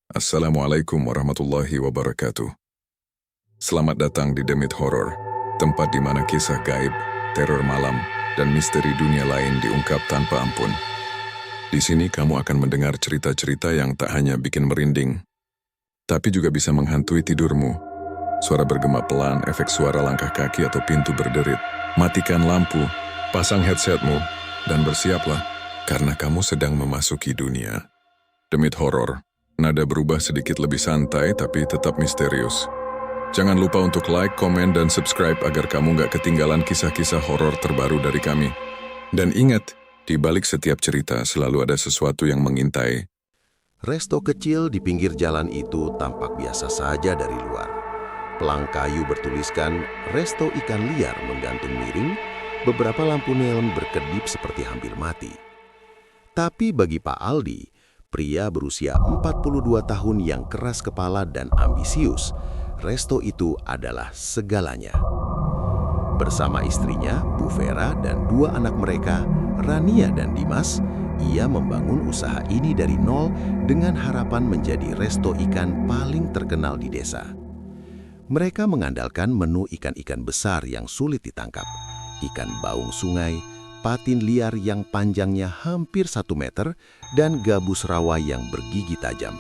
Assalamualaikum warahmatullahi wabarakatuh. Selamat datang di Demit Horror, tempat di mana kisah gaib, teror malam, dan misteri dunia lain diungkap tanpa ampun. Di sini kamu akan mendengar cerita-cerita yang tak hanya bikin merinding, tapi juga bisa menghantui tidurmu. Suara bergema pelan, efek suara langkah kaki atau pintu berderit. Matikan lampu, pasang headsetmu, dan bersiaplah, karena kamu sedang memasuki dunia Demit Horror. Nada berubah sedikit lebih santai tapi tetap misterius. Jangan lupa untuk like, komen, dan subscribe agar kamu nggak ketinggalan kisah-kisah horor terbaru dari kami. Dan ingat, di balik setiap cerita selalu ada sesuatu yang mengintai. Resto kecil di pinggir jalan itu tampak biasa saja dari luar. Pelang kayu bertuliskan Resto Ikan Liar menggantung miring, beberapa lampu neon berkedip seperti hampir mati. Tapi bagi Pak Aldi, pria berusia 42 tahun yang keras kepala dan ambisius, resto itu adalah segalanya. Bersama istrinya, Bu Vera, dan dua anak mereka, Rania dan Dimas, ia membangun usaha ini dari nol dengan harapan menjadi resto ikan paling terkenal di desa. Mereka mengandalkan menu ikan-ikan besar yang sulit ditangkap, ikan baung sungai, patin liar yang panjangnya hampir 1 meter, dan gabus rawa yang bergigi tajam.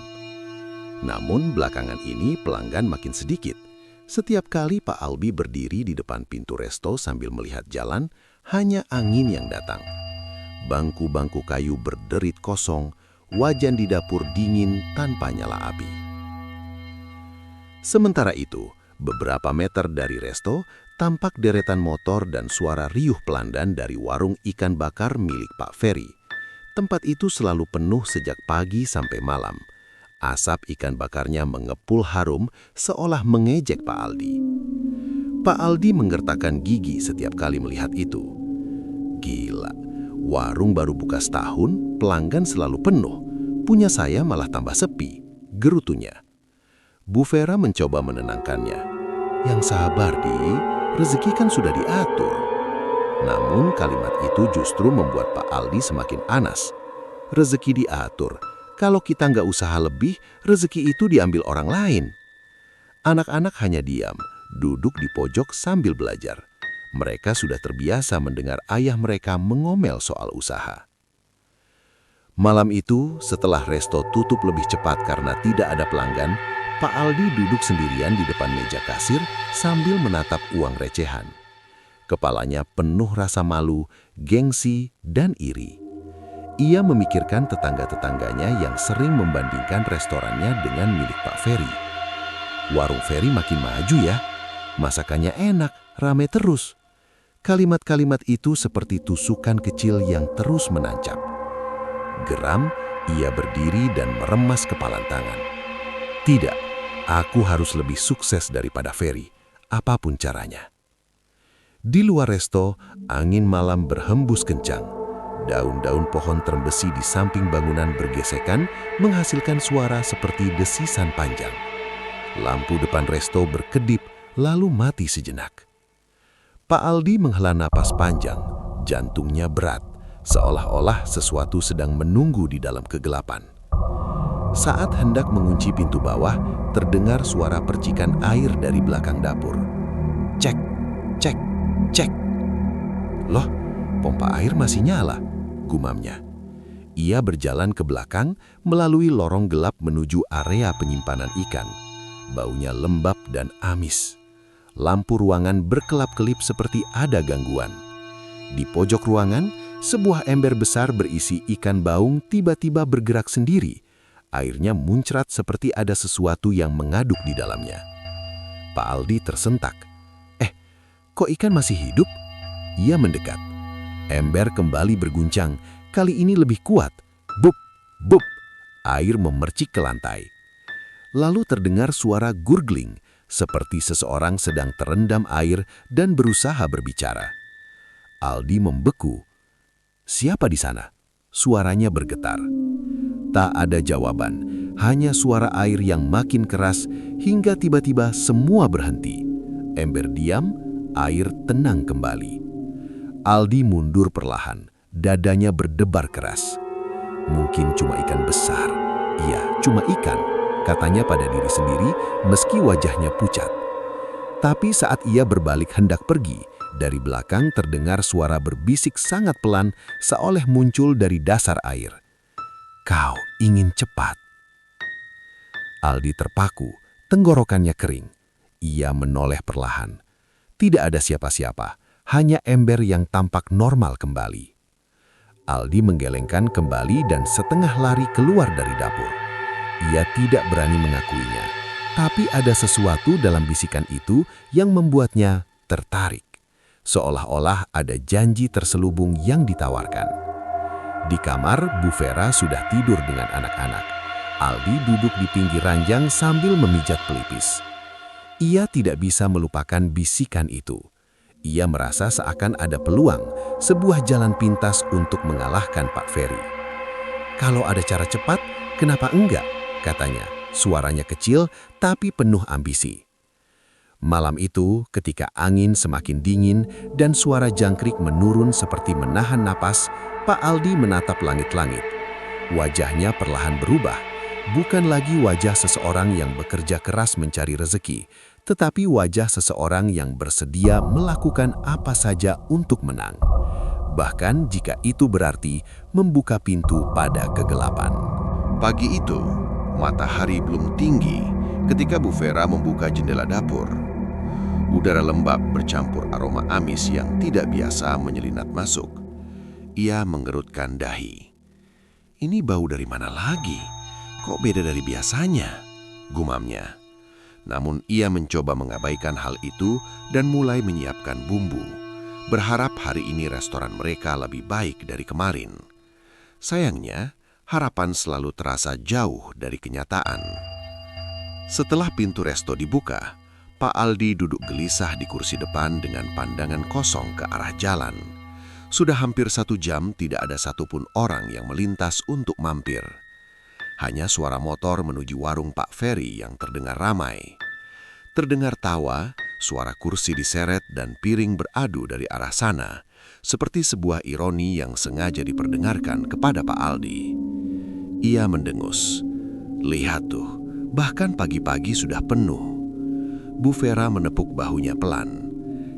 Namun belakangan ini pelanggan makin sedikit. Setiap kali Pak Albi berdiri di depan pintu resto sambil melihat jalan, hanya angin yang datang. Bangku-bangku kayu berderit kosong, wajan di dapur dingin tanpa nyala api. Sementara itu, beberapa meter dari resto, tampak deretan motor dan suara riuh pelandan dari warung ikan bakar milik Pak Ferry. Tempat itu selalu penuh sejak pagi sampai malam. Asap ikan bakarnya mengepul harum seolah mengejek Pak Aldi. Pak Aldi menggertakkan gigi setiap kali melihat itu. Gila, warung baru buka setahun, pelanggan selalu penuh. Punya saya malah tambah sepi, gerutunya. Bu Vera mencoba menenangkannya. Yang sabar, Di. Rezeki kan sudah diatur. Namun kalimat itu justru membuat Pak Aldi semakin panas. Rezeki diatur. Kalau kita nggak usaha lebih, rezeki itu diambil orang lain. Anak-anak hanya diam, duduk di pojok sambil belajar. Mereka sudah terbiasa mendengar ayah mereka mengomel soal usaha. Malam itu, setelah resto tutup lebih cepat karena tidak ada pelanggan, Pak Aldi duduk sendirian di depan meja kasir sambil menatap uang recehan. Kepalanya penuh rasa malu, gengsi, dan iri. Ia memikirkan tetangga-tetangganya yang sering membandingkan restorannya dengan milik Pak Ferry. Warung Ferry makin maju ya, masakannya enak, rame terus. Kalimat-kalimat itu seperti tusukan kecil yang terus menancap. Geram, ia berdiri dan meremas kepalan tangan. Tidak, aku harus lebih sukses daripada Ferry, apapun caranya. Di luar resto, angin malam berhembus kencang. Daun-daun pohon terembesi di samping bangunan bergesekan, menghasilkan suara seperti desisan panjang. Lampu depan resto berkedip, lalu mati sejenak. Pak Aldi menghela napas panjang, jantungnya berat, seolah-olah sesuatu sedang menunggu di dalam kegelapan. Saat hendak mengunci pintu bawah, terdengar suara percikan air dari belakang dapur. Cek, cek, cek. Loh, pompa air masih nyala, gumamnya. Ia berjalan ke belakang melalui lorong gelap menuju area penyimpanan ikan. Baunya lembab dan amis. Lampu ruangan berkelap-kelip seperti ada gangguan. Di pojok ruangan, sebuah ember besar berisi ikan baung tiba-tiba bergerak sendiri. Airnya muncrat seperti ada sesuatu yang mengaduk di dalamnya. Pak Aldi tersentak. Kok ikan masih hidup? Ia mendekat. Ember kembali berguncang, kali ini lebih kuat. Bup, bup. Air memercik ke lantai. Lalu terdengar suara gurgling, seperti seseorang sedang terendam air dan berusaha berbicara. Aldi membeku. Siapa di sana? Suaranya bergetar. Tak ada jawaban, hanya suara air yang makin keras hingga tiba-tiba semua berhenti. Ember diam, air tenang kembali. Aldi mundur perlahan, dadanya berdebar keras. Mungkin cuma ikan besar. Iya, cuma ikan. katanya pada diri sendiri meski wajahnya pucat. Tapi saat ia berbalik hendak pergi, dari belakang terdengar suara berbisik sangat pelan seolah muncul dari dasar air. "Kau ingin cepat." Aldi terpaku, tenggorokannya kering. Ia menoleh perlahan. Tidak ada siapa-siapa, hanya ember yang tampak normal kembali. Aldi menggelengkan kembali dan setengah lari keluar dari dapur. Ia tidak berani mengakuinya, tapi ada sesuatu dalam bisikan itu yang membuatnya tertarik. Seolah-olah ada janji terselubung yang ditawarkan. Di kamar, Bu Vera sudah tidur dengan anak-anak. Aldi duduk di pinggir ranjang sambil memijat pelipis. Ia tidak bisa melupakan bisikan itu. Ia merasa seakan ada peluang, sebuah jalan pintas untuk mengalahkan Pak Ferry. "Kalau ada cara cepat, kenapa enggak?" katanya. Suaranya kecil tapi penuh ambisi. Malam itu, ketika angin semakin dingin dan suara jangkrik menurun seperti menahan napas, Pak Aldi menatap langit-langit. Wajahnya perlahan berubah. Bukan lagi wajah seseorang yang bekerja keras mencari rezeki, tetapi wajah seseorang yang bersedia melakukan apa saja untuk menang. Bahkan jika itu berarti membuka pintu pada kegelapan. Pagi itu, matahari belum tinggi ketika Bu Vera membuka jendela dapur. Udara lembab bercampur aroma amis yang tidak biasa menyelinap masuk. Ia mengerutkan dahi. "Ini bau dari mana lagi? Kok beda dari biasanya?" gumamnya. Namun ia mencoba mengabaikan hal itu dan mulai menyiapkan bumbu, berharap hari ini restoran mereka lebih baik dari kemarin. Sayangnya, harapan selalu terasa jauh dari kenyataan. Setelah pintu resto dibuka, Pak Aldi duduk gelisah di kursi depan dengan pandangan kosong ke arah jalan. Sudah hampir 1 jam tidak ada satupun orang yang melintas untuk mampir. Hanya suara motor menuju warung Pak Ferry yang terdengar ramai. Terdengar tawa, suara kursi diseret dan piring beradu dari arah sana, seperti sebuah ironi yang sengaja diperdengarkan kepada Pak Aldi. Ia mendengus. "Lihat tuh, bahkan pagi-pagi sudah penuh." Bu Vera menepuk bahunya pelan.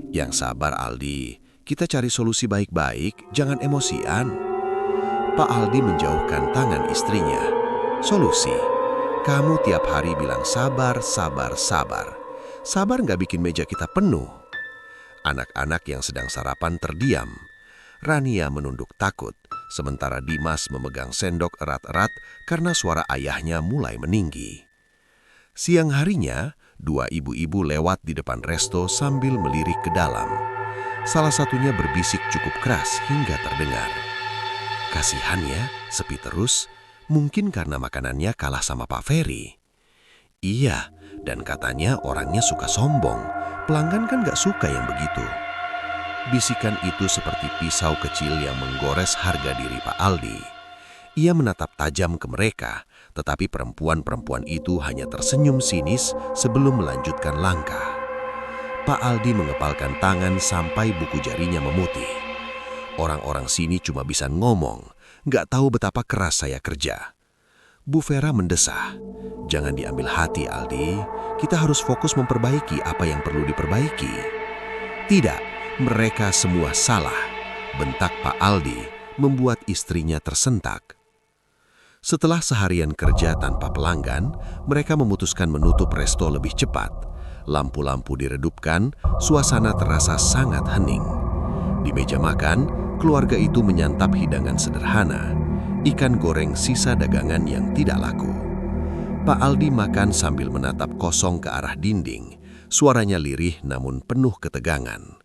"Yang sabar Aldi, kita cari solusi baik-baik, jangan emosian." Pak Aldi menjauhkan tangan istrinya. "Solusi? Kamu tiap hari bilang sabar, sabar, sabar. Sabar nggak bikin meja kita penuh." Anak-anak yang sedang sarapan terdiam. Rania menunduk takut, sementara Dimas memegang sendok erat-erat karena suara ayahnya mulai meninggi. Siang harinya, 2 ibu-ibu lewat di depan resto sambil melirik ke dalam. Salah satunya berbisik cukup keras hingga terdengar. "Kasihan ya, sepi terus. Mungkin karena makanannya kalah sama Pak Ferry." "Iya, dan katanya orangnya suka sombong. Pelanggan kan gak suka yang begitu." Bisikan itu seperti pisau kecil yang menggores harga diri Pak Aldi. Ia menatap tajam ke mereka, tetapi perempuan-perempuan itu hanya tersenyum sinis sebelum melanjutkan langkah. Pak Aldi mengepalkan tangan sampai buku jarinya memutih. "Orang-orang sini cuma bisa ngomong, nggak tahu betapa keras saya kerja." Bu Vera mendesah. "Jangan diambil hati Aldi, kita harus fokus memperbaiki apa yang perlu diperbaiki." "Tidak, mereka semua salah," bentak Pak Aldi, membuat istrinya tersentak. Setelah seharian kerja tanpa pelanggan, mereka memutuskan menutup resto lebih cepat. Lampu-lampu diredupkan, suasana terasa sangat hening. Di meja makan, keluarga itu menyantap hidangan sederhana, ikan goreng sisa dagangan yang tidak laku. Pak Aldi makan sambil menatap kosong ke arah dinding, suaranya lirih namun penuh ketegangan.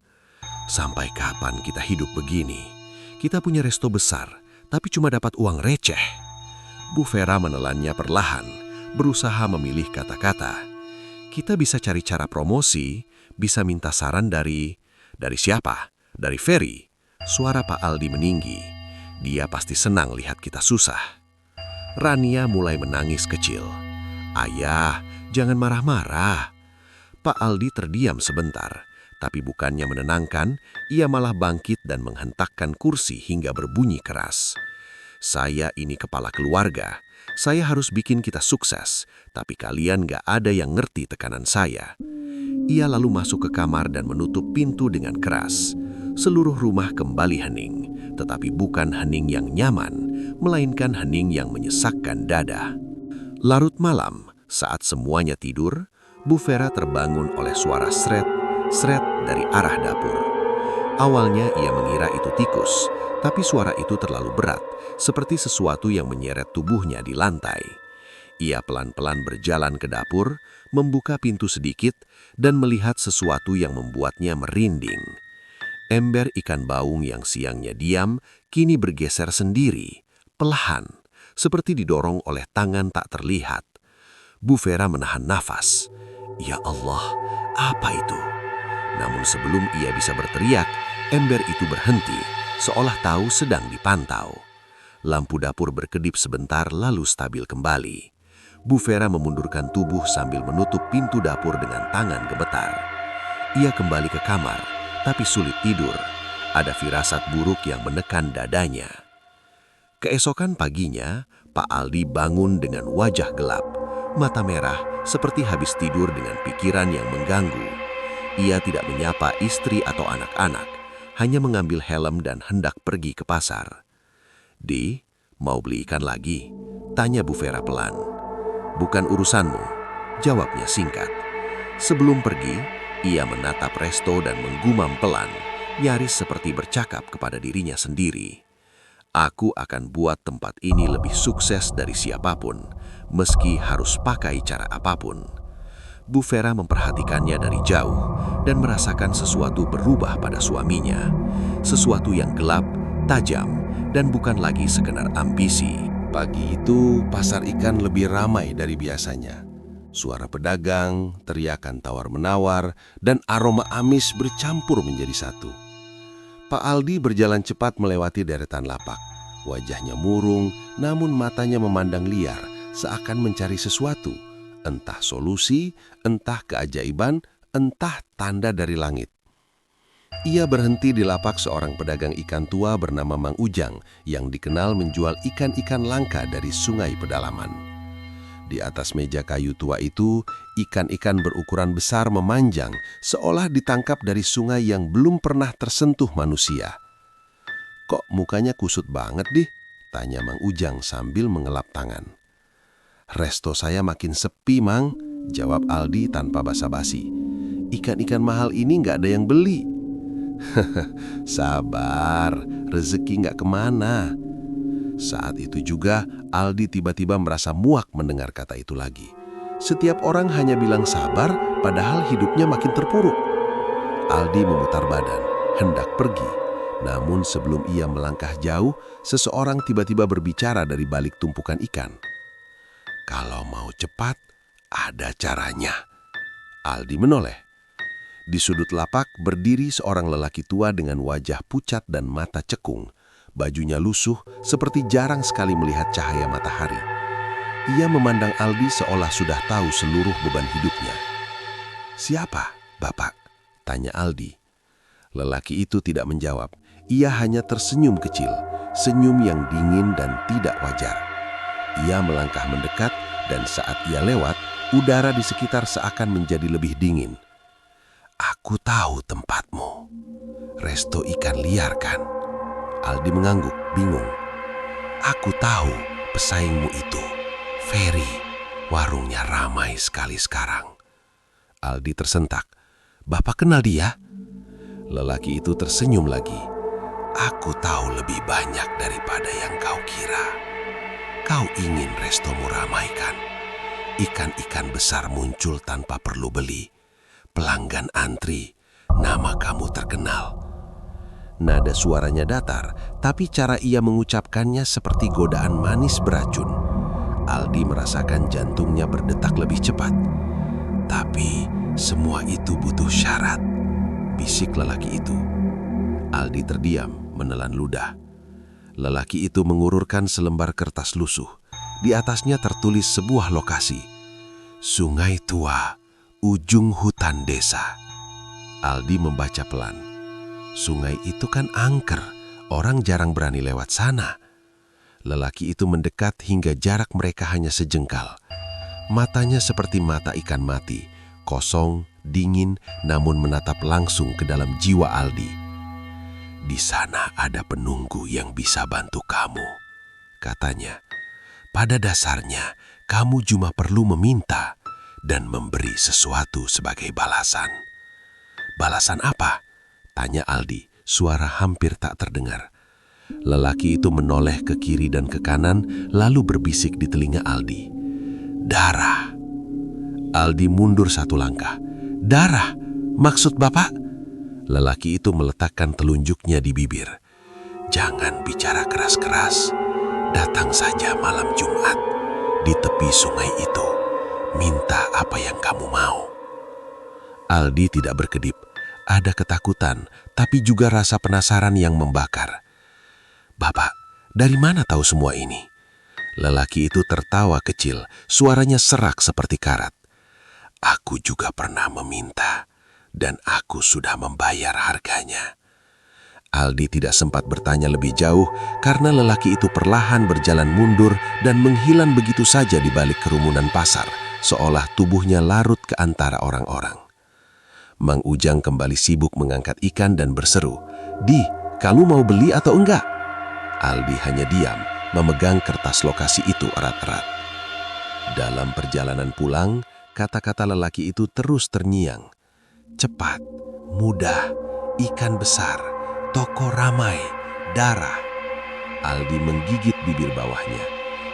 "Sampai kapan kita hidup begini? Kita punya resto besar, tapi cuma dapat uang receh." Bu Vera menelannya perlahan, berusaha memilih kata-kata. "Kita bisa cari cara promosi, bisa minta saran dari siapa? Dari Ferry?" Suara Pak Aldi meninggi. "Dia pasti senang lihat kita susah." Rania mulai menangis kecil. "Ayah, jangan marah-marah." Pak Aldi terdiam sebentar, tapi bukannya menenangkan, ia malah bangkit dan menghentakkan kursi hingga berbunyi keras. "Saya ini kepala keluarga. Saya harus bikin kita sukses, tapi kalian gak ada yang ngerti tekanan saya. Ia lalu masuk ke kamar dan menutup pintu dengan keras. Seluruh rumah kembali hening, tetapi bukan hening yang nyaman, melainkan hening yang menyesakkan dada. Larut malam, saat semuanya tidur, Bu Vera terbangun oleh suara sret dari arah dapur. Awalnya ia mengira itu tikus, tapi suara itu terlalu berat, seperti sesuatu yang menyeret tubuhnya di lantai. Ia pelan-pelan berjalan ke dapur, membuka pintu sedikit, dan melihat sesuatu yang membuatnya merinding. Ember ikan baung yang siangnya diam, kini bergeser sendiri, perlahan, seperti didorong oleh tangan tak terlihat. Bu Vera menahan nafas. Ya Allah, apa itu? Namun sebelum ia bisa berteriak, ember itu berhenti, seolah tahu sedang dipantau. Lampu dapur berkedip sebentar lalu stabil kembali. Bu Vera memundurkan tubuh sambil menutup pintu dapur dengan tangan gemetar. Ia kembali ke kamar, tapi sulit tidur. Ada firasat buruk yang menekan dadanya. Keesokan paginya, Pak Aldi bangun dengan wajah gelap, mata merah seperti habis tidur dengan pikiran yang mengganggu. Ia tidak menyapa istri atau anak-anak, hanya mengambil helm dan hendak pergi ke pasar. "Di, mau beli ikan lagi?" tanya Bu Vera pelan. "Bukan urusanmu," jawabnya singkat. Sebelum pergi, ia menatap Resto dan menggumam pelan, nyaris seperti bercakap kepada dirinya sendiri. "Aku akan buat tempat ini lebih sukses dari siapapun, meski harus pakai cara apapun." Bu Vera memperhatikannya dari jauh dan merasakan sesuatu berubah pada suaminya. Sesuatu yang gelap, tajam, dan bukan lagi sekedar ambisi. Pagi itu, pasar ikan lebih ramai dari biasanya. Suara pedagang, teriakan tawar-menawar, dan aroma amis bercampur menjadi satu. Pak Aldi berjalan cepat melewati deretan lapak. Wajahnya murung, namun matanya memandang liar, seakan mencari sesuatu. Entah solusi, entah keajaiban, entah tanda dari langit. Ia berhenti di lapak seorang pedagang ikan tua bernama Mang Ujang yang dikenal menjual ikan-ikan langka dari sungai pedalaman. Di atas meja kayu tua itu, ikan-ikan berukuran besar memanjang seolah ditangkap dari sungai yang belum pernah tersentuh manusia. "Kok mukanya kusut banget, Di?" tanya Mang Ujang sambil mengelap tangan. "Resto saya makin sepi, Mang," jawab Aldi tanpa basa-basi. "Ikan-ikan mahal ini nggak ada yang beli." "Sabar, rezeki nggak kemana." Saat itu juga, Aldi tiba-tiba merasa muak mendengar kata itu lagi. Setiap orang hanya bilang sabar, padahal hidupnya makin terpuruk. Aldi memutar badan, hendak pergi. Namun sebelum ia melangkah jauh, seseorang tiba-tiba berbicara dari balik tumpukan ikan. "Kalau mau cepat, ada caranya." Aldi menoleh. Di sudut lapak berdiri seorang lelaki tua dengan wajah pucat dan mata cekung. Bajunya lusuh seperti jarang sekali melihat cahaya matahari. Ia memandang Aldi seolah sudah tahu seluruh beban hidupnya. "Siapa, Bapak?" tanya Aldi. Lelaki itu tidak menjawab. Ia hanya tersenyum kecil, senyum yang dingin dan tidak wajar. Ia melangkah mendekat dan saat ia lewat, udara di sekitar seakan menjadi lebih dingin. "Aku tahu tempatmu. Resto ikan liar kan?" Aldi mengangguk, bingung. "Aku tahu pesaingmu itu. Ferry, warungnya ramai sekali sekarang." Aldi tersentak. "Bapak kenal dia?" Lelaki itu tersenyum lagi. "Aku tahu lebih banyak daripada yang kau kira. Kau ingin restomu ramai kan? Ikan-ikan besar muncul tanpa perlu beli. Pelanggan antri, nama kamu terkenal." Nada suaranya datar, tapi cara ia mengucapkannya seperti godaan manis beracun. Aldi merasakan jantungnya berdetak lebih cepat. "Tapi semua itu butuh syarat," bisik lelaki itu. Aldi terdiam, menelan ludah. Lelaki itu mengururkan selembar kertas lusuh. Di atasnya tertulis sebuah lokasi. "Sungai Tua, ujung hutan desa." Aldi membaca pelan. Sungai itu kan angker, orang jarang berani lewat sana. Lelaki itu mendekat hingga jarak mereka hanya sejengkal. Matanya seperti mata ikan mati, kosong, dingin, namun menatap langsung ke dalam jiwa Aldi. "Di sana ada penunggu yang bisa bantu kamu," katanya. "Pada dasarnya, kamu cuma perlu meminta dan memberi sesuatu sebagai balasan." "Balasan apa?" tanya Aldi, suara hampir tak terdengar. Lelaki itu menoleh ke kiri dan ke kanan, lalu berbisik di telinga Aldi. "Darah." Aldi mundur satu langkah. "Darah? Maksud Bapak?" Lelaki itu meletakkan telunjuknya di bibir. "Jangan bicara keras-keras. Datang saja malam Jumat di tepi sungai itu. Minta apa yang kamu mau." Aldi tidak berkedip. Ada ketakutan, tapi juga rasa penasaran yang membakar. "Bapak, dari mana tahu semua ini?" Lelaki itu tertawa kecil, suaranya serak seperti karat. "Aku juga pernah meminta, dan aku sudah membayar harganya." Aldi tidak sempat bertanya lebih jauh karena lelaki itu perlahan berjalan mundur dan menghilang begitu saja di balik kerumunan pasar, seolah tubuhnya larut ke antara orang-orang. Mang Ujang kembali sibuk mengangkat ikan dan berseru, "Di, kamu mau beli atau enggak?" Aldi hanya diam, memegang kertas lokasi itu erat-erat. Dalam perjalanan pulang, kata-kata lelaki itu terus terngiang. Cepat, mudah, ikan besar, toko ramai, darah. Aldi menggigit bibir bawahnya.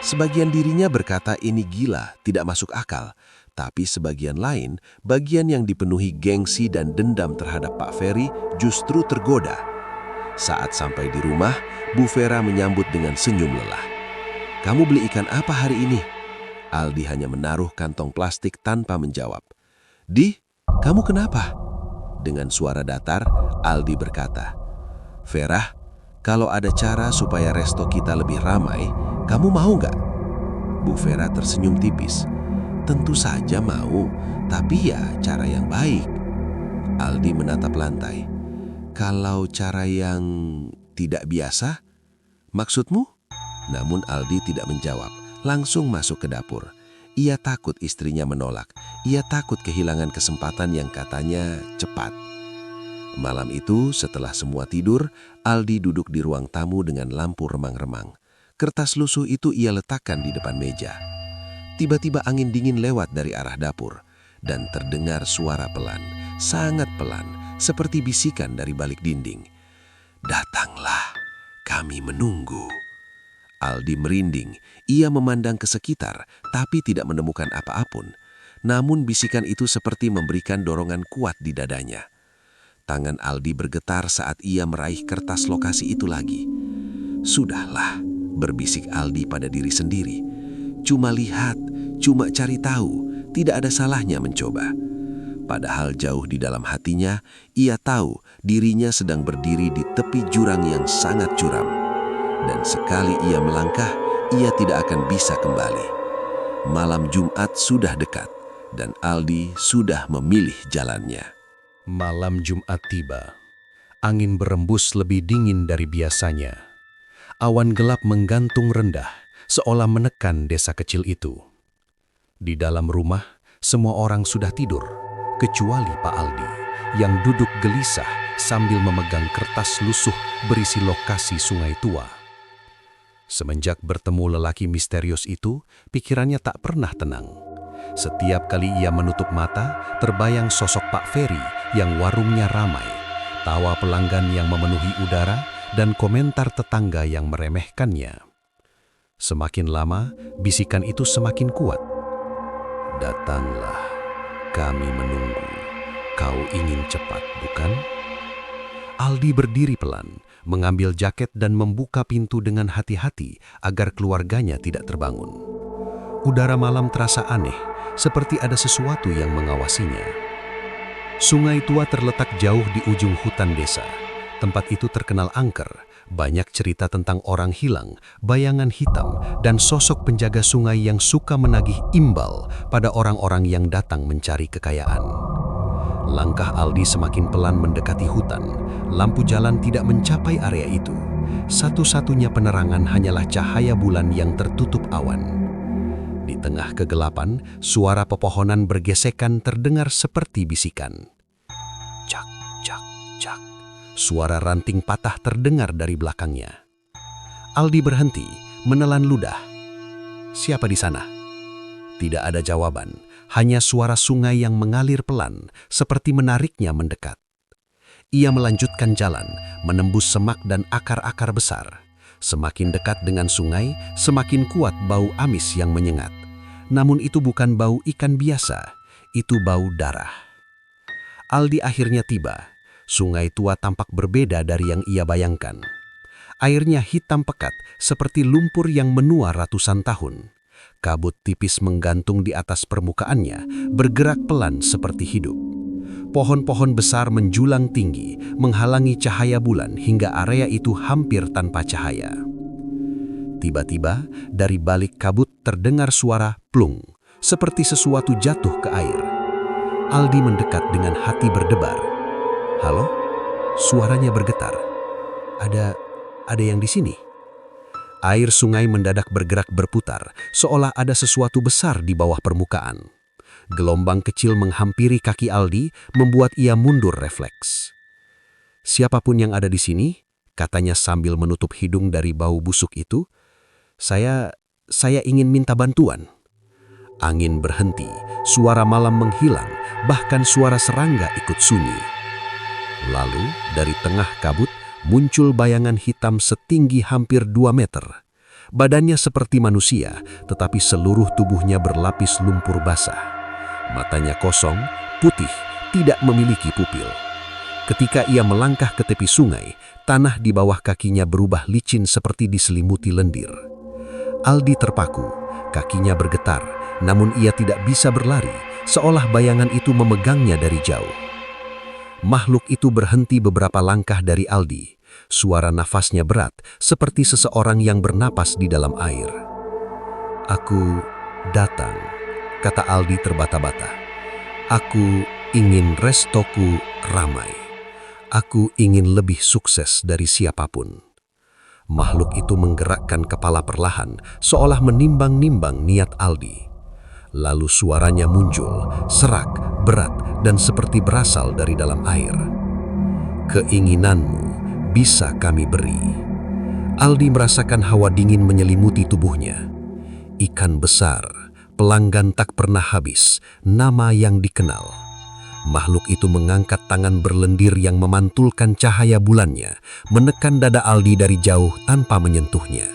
Sebagian dirinya berkata ini gila, tidak masuk akal. Tapi sebagian lain, bagian yang dipenuhi gengsi dan dendam terhadap Pak Ferry justru tergoda. Saat sampai di rumah, Bu Vera menyambut dengan senyum lelah. "Kamu beli ikan apa hari ini?" Aldi hanya menaruh kantong plastik tanpa menjawab. "Di, kamu kenapa?" Dengan suara datar, Aldi berkata, "Vera, kalau ada cara supaya resto kita lebih ramai, kamu mau nggak?" Bu Vera tersenyum tipis. "Tentu saja mau, tapi ya cara yang baik." Aldi menatap lantai. "Kalau cara yang tidak biasa, maksudmu?" Namun Aldi tidak menjawab, langsung masuk ke dapur. Ia takut istrinya menolak, ia takut kehilangan kesempatan yang katanya cepat. Malam itu, setelah semua tidur, Aldi duduk di ruang tamu dengan lampu remang-remang. Kertas lusuh itu ia letakkan di depan meja. Tiba-tiba angin dingin lewat dari arah dapur, dan terdengar suara pelan, sangat pelan, seperti bisikan dari balik dinding. "Datanglah, kami menunggu." Aldi merinding, ia memandang ke sekitar, tapi tidak menemukan apa-apun. Namun bisikan itu seperti memberikan dorongan kuat di dadanya. Tangan Aldi bergetar saat ia meraih kertas lokasi itu lagi. "Sudahlah," berbisik Aldi pada diri sendiri. "Cuma lihat, cuma cari tahu, tidak ada salahnya mencoba." Padahal jauh di dalam hatinya, ia tahu dirinya sedang berdiri di tepi jurang yang sangat curam. Dan sekali ia melangkah, ia tidak akan bisa kembali. Malam Jumat sudah dekat, dan Aldi sudah memilih jalannya. Malam Jumat tiba. Angin berembus lebih dingin dari biasanya. Awan gelap menggantung rendah, seolah menekan desa kecil itu. Di dalam rumah, semua orang sudah tidur, kecuali Pak Aldi, yang duduk gelisah sambil memegang kertas lusuh berisi lokasi sungai tua. Semenjak bertemu lelaki misterius itu, pikirannya tak pernah tenang. Setiap kali ia menutup mata, terbayang sosok Pak Ferry yang warungnya ramai, tawa pelanggan yang memenuhi udara, dan komentar tetangga yang meremehkannya. Semakin lama, bisikan itu semakin kuat. "Datanglah, kami menunggu. Kau ingin cepat, bukan?" Aldi berdiri pelan, mengambil jaket dan membuka pintu dengan hati-hati agar keluarganya tidak terbangun. Udara malam terasa aneh, seperti ada sesuatu yang mengawasinya. Sungai tua terletak jauh di ujung hutan desa. Tempat itu terkenal angker, banyak cerita tentang orang hilang, bayangan hitam, dan sosok penjaga sungai yang suka menagih imbal pada orang-orang yang datang mencari kekayaan. Langkah Aldi semakin pelan mendekati hutan. Lampu jalan tidak mencapai area itu. Satu-satunya penerangan hanyalah cahaya bulan yang tertutup awan. Di tengah kegelapan, suara pepohonan bergesekan terdengar seperti bisikan. Cak, cak, cak. Suara ranting patah terdengar dari belakangnya. Aldi berhenti, menelan ludah. Siapa di sana? Tidak ada jawaban, hanya suara sungai yang mengalir pelan, seperti menariknya mendekat. Ia melanjutkan jalan, menembus semak dan akar-akar besar. Semakin dekat dengan sungai, semakin kuat bau amis yang menyengat. Namun itu bukan bau ikan biasa, itu bau darah. Aldi akhirnya tiba. Sungai tua tampak berbeda dari yang ia bayangkan. Airnya hitam pekat, seperti lumpur yang menua ratusan tahun. Kabut tipis menggantung di atas permukaannya, bergerak pelan seperti hidup. Pohon-pohon besar menjulang tinggi, menghalangi cahaya bulan hingga area itu hampir tanpa cahaya. Tiba-tiba, dari balik kabut terdengar suara plung, seperti sesuatu jatuh ke air. Aldi mendekat dengan hati berdebar. Halo? Suaranya bergetar. Ada yang di sini? Air sungai mendadak bergerak berputar, seolah ada sesuatu besar di bawah permukaan. Gelombang kecil menghampiri kaki Aldi, membuat ia mundur refleks. Siapapun yang ada di sini, katanya sambil menutup hidung dari bau busuk itu, saya ingin minta bantuan. Angin berhenti, suara malam menghilang, bahkan suara serangga ikut sunyi. Lalu, dari tengah kabut, muncul bayangan hitam setinggi hampir 2 meter. Badannya seperti manusia, tetapi seluruh tubuhnya berlapis lumpur basah. Matanya kosong, putih, tidak memiliki pupil. Ketika ia melangkah ke tepi sungai, tanah di bawah kakinya berubah licin seperti diselimuti lendir. Aldi terpaku, kakinya bergetar, namun ia tidak bisa berlari, seolah bayangan itu memegangnya dari jauh. Makhluk itu berhenti beberapa langkah dari Aldi. Suara nafasnya berat, seperti seseorang yang bernapas di dalam air. Aku datang, kata Aldi terbata-bata. Aku ingin restoku ramai. Aku ingin lebih sukses dari siapapun. Makhluk itu menggerakkan kepala perlahan, seolah menimbang-nimbang niat Aldi. Lalu suaranya muncul, serak, berat, dan seperti berasal dari dalam air. Keinginanmu bisa kami beri. Aldi merasakan hawa dingin menyelimuti tubuhnya. Ikan besar, pelanggan tak pernah habis, nama yang dikenal. Makhluk itu mengangkat tangan berlendir yang memantulkan cahaya bulannya, menekan dada Aldi dari jauh tanpa menyentuhnya.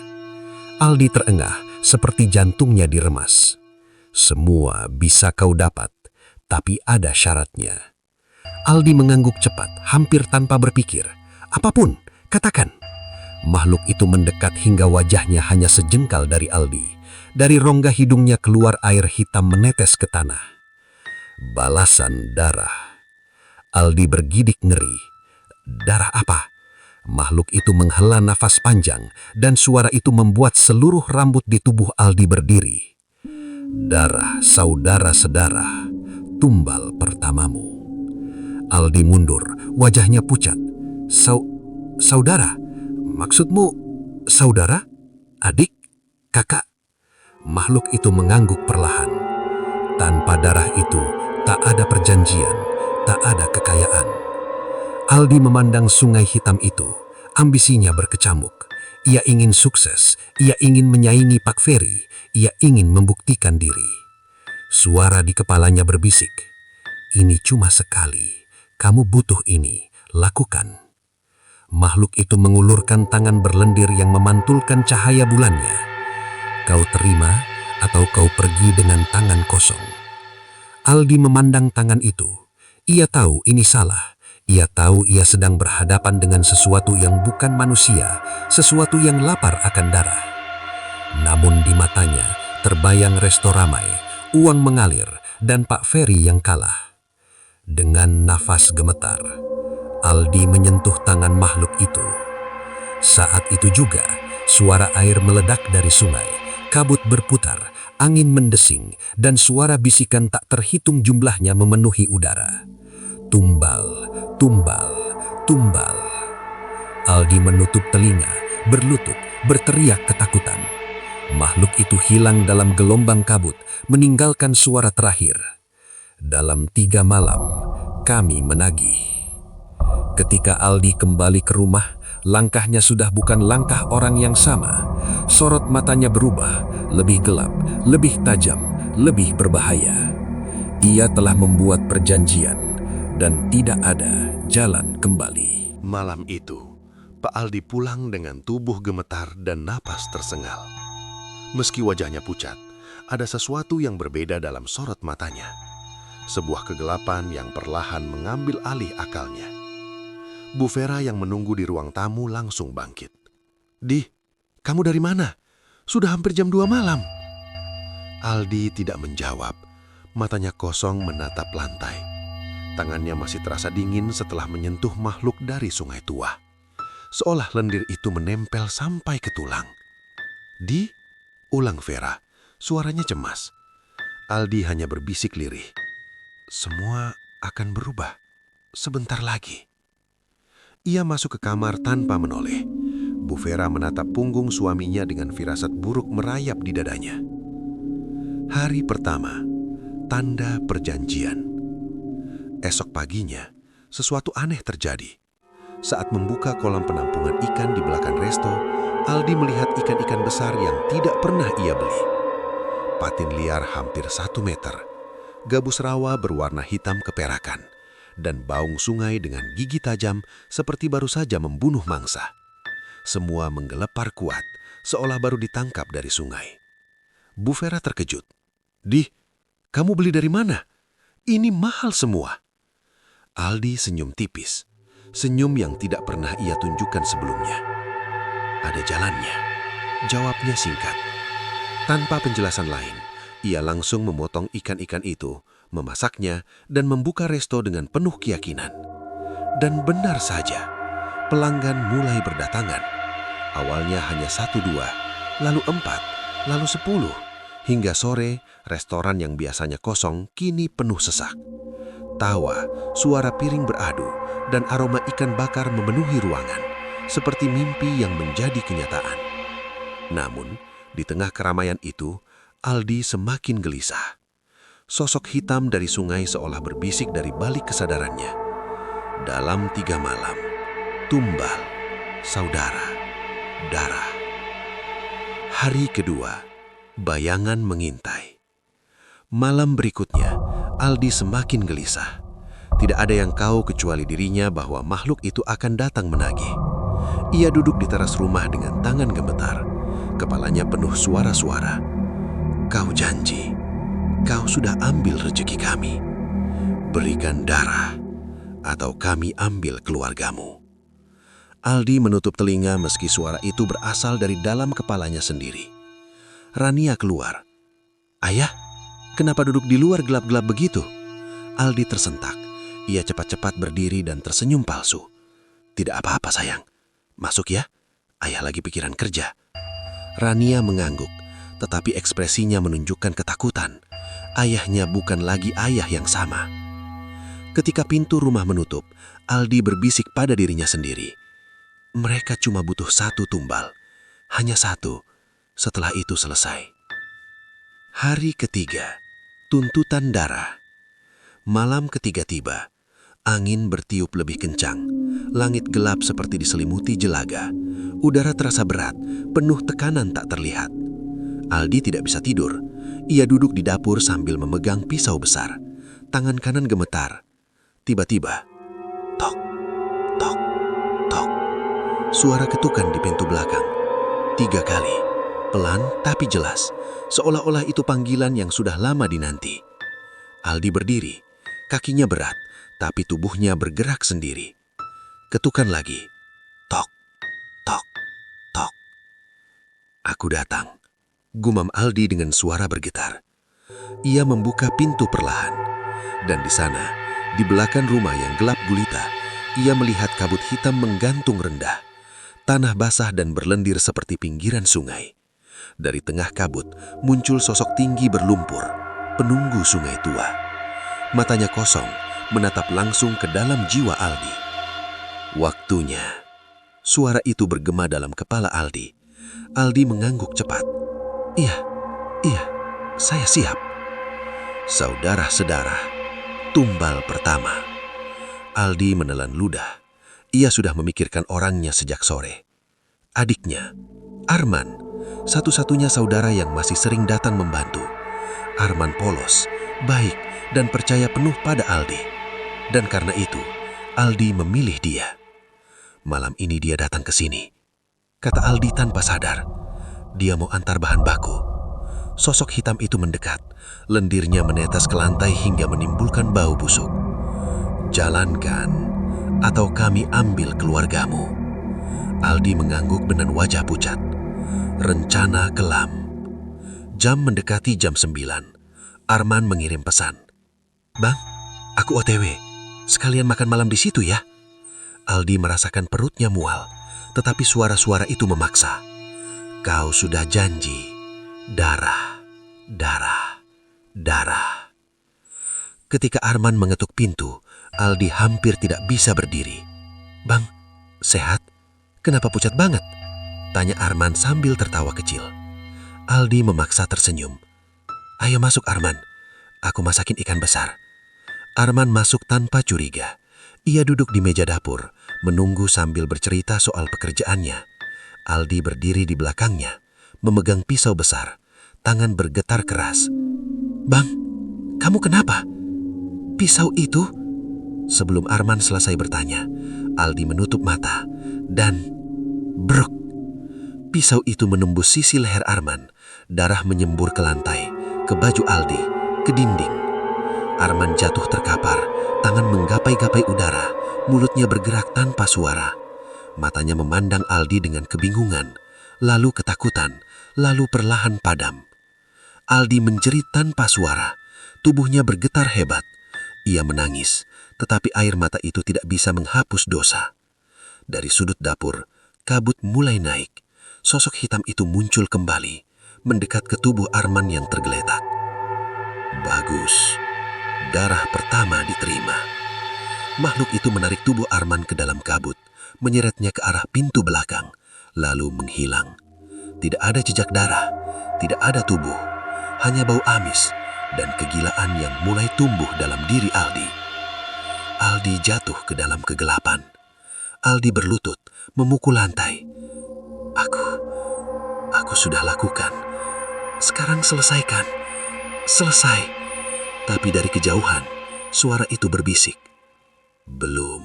Aldi terengah, seperti jantungnya diremas. Semua bisa kau dapat, tapi ada syaratnya. Aldi mengangguk cepat, hampir tanpa berpikir. Apapun, katakan. Makhluk itu mendekat hingga wajahnya hanya sejengkal dari Aldi. Dari rongga hidungnya keluar air hitam menetes ke tanah. Balasan darah. Aldi bergidik ngeri. Darah apa? Makhluk itu menghela nafas panjang, dan suara itu membuat seluruh rambut di tubuh Aldi berdiri. Darah saudara sedarah, tumbal pertamamu. Aldi mundur, wajahnya pucat. Saudara? Maksudmu saudara? Adik? Kakak? Makhluk itu mengangguk perlahan. Tanpa darah itu, tak ada perjanjian, tak ada kekayaan. Aldi memandang sungai hitam itu, ambisinya berkecamuk. Ia ingin sukses, ia ingin menyaingi Pak Ferry, ia ingin membuktikan diri. Suara di kepalanya berbisik, ini cuma sekali, kamu butuh ini, lakukan. Makhluk itu mengulurkan tangan berlendir yang memantulkan cahaya bulannya. Kau terima atau kau pergi dengan tangan kosong. Aldi memandang tangan itu. Ia tahu ini salah. Ia tahu ia sedang berhadapan dengan sesuatu yang bukan manusia, sesuatu yang lapar akan darah. Namun di matanya terbayang resto ramai, uang mengalir, dan Pak Ferry yang kalah. Dengan nafas gemetar, Aldi menyentuh tangan makhluk itu. Saat itu juga, suara air meledak dari sungai, kabut berputar, angin mendesing, dan suara bisikan tak terhitung jumlahnya memenuhi udara. Tumbal, tumbal, tumbal. Aldi menutup telinga, berlutut, berteriak ketakutan. Makhluk itu hilang dalam gelombang kabut, meninggalkan suara terakhir. Dalam 3 malam, kami menagih. Ketika Aldi kembali ke rumah, langkahnya sudah bukan langkah orang yang sama. Sorot matanya berubah, lebih gelap, lebih tajam, lebih berbahaya. Ia telah membuat perjanjian, dan tidak ada jalan kembali. Malam itu, Pak Aldi pulang dengan tubuh gemetar dan napas tersengal. Meski wajahnya pucat, ada sesuatu yang berbeda dalam sorot matanya. Sebuah kegelapan yang perlahan mengambil alih akalnya. Bu Vera yang menunggu di ruang tamu langsung bangkit. "Di, kamu dari mana? Sudah hampir jam 2 malam." Aldi tidak menjawab. Matanya kosong menatap lantai. Tangannya masih terasa dingin setelah menyentuh makhluk dari sungai tua. Seolah lendir itu menempel sampai ke tulang. "Di?" ulang Vera. Suaranya cemas. Aldi hanya berbisik lirih. "Semua akan berubah sebentar lagi." Ia masuk ke kamar tanpa menoleh. Bu Vera menatap punggung suaminya dengan firasat buruk merayap di dadanya. Hari pertama, tanda perjanjian. Esok paginya, sesuatu aneh terjadi. Saat membuka kolam penampungan ikan di belakang resto, Aldi melihat ikan-ikan besar yang tidak pernah ia beli. Patin liar hampir 1 meter, gabus rawa berwarna hitam keperakan, dan baung sungai dengan gigi tajam seperti baru saja membunuh mangsa. Semua menggelepar kuat, seolah baru ditangkap dari sungai. Bu Vera terkejut. "Di, kamu beli dari mana? Ini mahal semua." Aldi senyum tipis, senyum yang tidak pernah ia tunjukkan sebelumnya. "Ada jalannya," jawabnya singkat. Tanpa penjelasan lain, ia langsung memotong ikan-ikan itu, memasaknya, dan membuka resto dengan penuh keyakinan. Dan benar saja, pelanggan mulai berdatangan. Awalnya hanya 1-2, lalu 4, lalu 10. Hingga sore, restoran yang biasanya kosong kini penuh sesak. Tawa, suara piring beradu, dan aroma ikan bakar memenuhi ruangan, seperti mimpi yang menjadi kenyataan. Namun, di tengah keramaian itu, Aldi semakin gelisah. Sosok hitam dari sungai seolah berbisik dari balik kesadarannya. Dalam 3 malam, tumbal, saudara, darah. Hari kedua, bayangan mengintai. Malam berikutnya, Aldi semakin gelisah. Tidak ada yang tahu kecuali dirinya bahwa makhluk itu akan datang menagih. Ia duduk di teras rumah dengan tangan gemetar. Kepalanya penuh suara-suara. "Kau janji, kau sudah ambil rezeki kami. Berikan darah, atau kami ambil keluargamu." Aldi menutup telinga meski suara itu berasal dari dalam kepalanya sendiri. Rania keluar. "Ayah, kenapa duduk di luar gelap-gelap begitu?" Aldi tersentak. Ia cepat-cepat berdiri dan tersenyum palsu. "Tidak apa-apa sayang. Masuk ya, ayah lagi pikiran kerja." Rania mengangguk, tetapi ekspresinya menunjukkan ketakutan. Ayahnya bukan lagi ayah yang sama. Ketika pintu rumah menutup, Aldi berbisik pada dirinya sendiri. Mereka cuma butuh 1 tumbal. Hanya 1. Setelah itu selesai. Hari ketiga, tuntutan darah. Malam ketiga tiba. Angin bertiup lebih kencang. Langit gelap seperti diselimuti jelaga. Udara terasa berat, penuh tekanan tak terlihat. Aldi tidak bisa tidur. Ia duduk di dapur sambil memegang pisau besar. Tangan kanan gemetar. Tiba-tiba, tok, tok, tok. Suara ketukan di pintu belakang. 3 kali, pelan tapi jelas. Seolah-olah itu panggilan yang sudah lama dinanti. Aldi berdiri, kakinya berat, tapi tubuhnya bergerak sendiri. Ketukan lagi. Tok, tok, tok. "Aku datang," gumam Aldi dengan suara bergetar. Ia membuka pintu perlahan. Dan di sana, di belakang rumah yang gelap gulita, ia melihat kabut hitam menggantung rendah. Tanah basah dan berlendir seperti pinggiran sungai. Dari tengah kabut, muncul sosok tinggi berlumpur, penunggu sungai tua. Matanya kosong, menatap langsung ke dalam jiwa Aldi. Waktunya. Suara itu bergema dalam kepala Aldi. Aldi mengangguk cepat. Iya, saya siap. Saudara-saudara, tumbal pertama. Aldi menelan ludah. Ia sudah memikirkan orangnya sejak sore. Adiknya, Arman, satu-satunya saudara yang masih sering datang membantu. Arman polos, baik, dan percaya penuh pada Aldi. Dan karena itu, Aldi memilih dia. Malam ini dia datang ke sini. Kata Aldi tanpa sadar. Dia mau antar bahan baku. Sosok hitam itu mendekat. Lendirnya menetes ke lantai hingga menimbulkan bau busuk. Jalankan, atau kami ambil keluargamu. Aldi mengangguk dengan wajah pucat. Rencana kelam. Jam mendekati jam 9. Arman mengirim pesan. Bang, aku OTW. Sekalian makan malam di situ ya. Aldi merasakan perutnya mual, tetapi suara-suara itu memaksa. Kau sudah janji. Darah. Ketika Arman mengetuk pintu, Aldi hampir tidak bisa berdiri. Bang, sehat? Kenapa pucat banget? Tanya Arman sambil tertawa kecil. Aldi memaksa tersenyum. Ayo masuk Arman, aku masakin ikan besar. Arman masuk tanpa curiga. Ia duduk di meja dapur, menunggu sambil bercerita soal pekerjaannya. Aldi berdiri di belakangnya, memegang pisau besar. Tangan bergetar keras. Bang, kamu kenapa? Pisau itu? Sebelum Arman selesai bertanya, Aldi menutup mata dan bruk. Pisau itu menembus sisi leher Arman. Darah menyembur ke lantai, ke baju Aldi, ke dinding. Arman jatuh terkapar, tangan menggapai-gapai udara, mulutnya bergerak tanpa suara. Matanya memandang Aldi dengan kebingungan, lalu ketakutan, lalu perlahan padam. Aldi menjerit tanpa suara, tubuhnya bergetar hebat. Ia menangis, tetapi air mata itu tidak bisa menghapus dosa. Dari sudut dapur, kabut mulai naik. Sosok hitam itu muncul kembali, mendekat ke tubuh Arman yang tergeletak. Bagus, darah pertama diterima. Makhluk itu menarik tubuh Arman ke dalam kabut, menyeretnya ke arah pintu belakang, lalu menghilang. Tidak ada jejak darah, tidak ada tubuh, hanya bau amis dan kegilaan yang mulai tumbuh dalam diri Aldi. Aldi jatuh ke dalam kegelapan. Aldi berlutut, memukul lantai. Aku sudah lakukan. Sekarang selesaikan. Selesai. Tapi dari kejauhan, suara itu berbisik. Belum.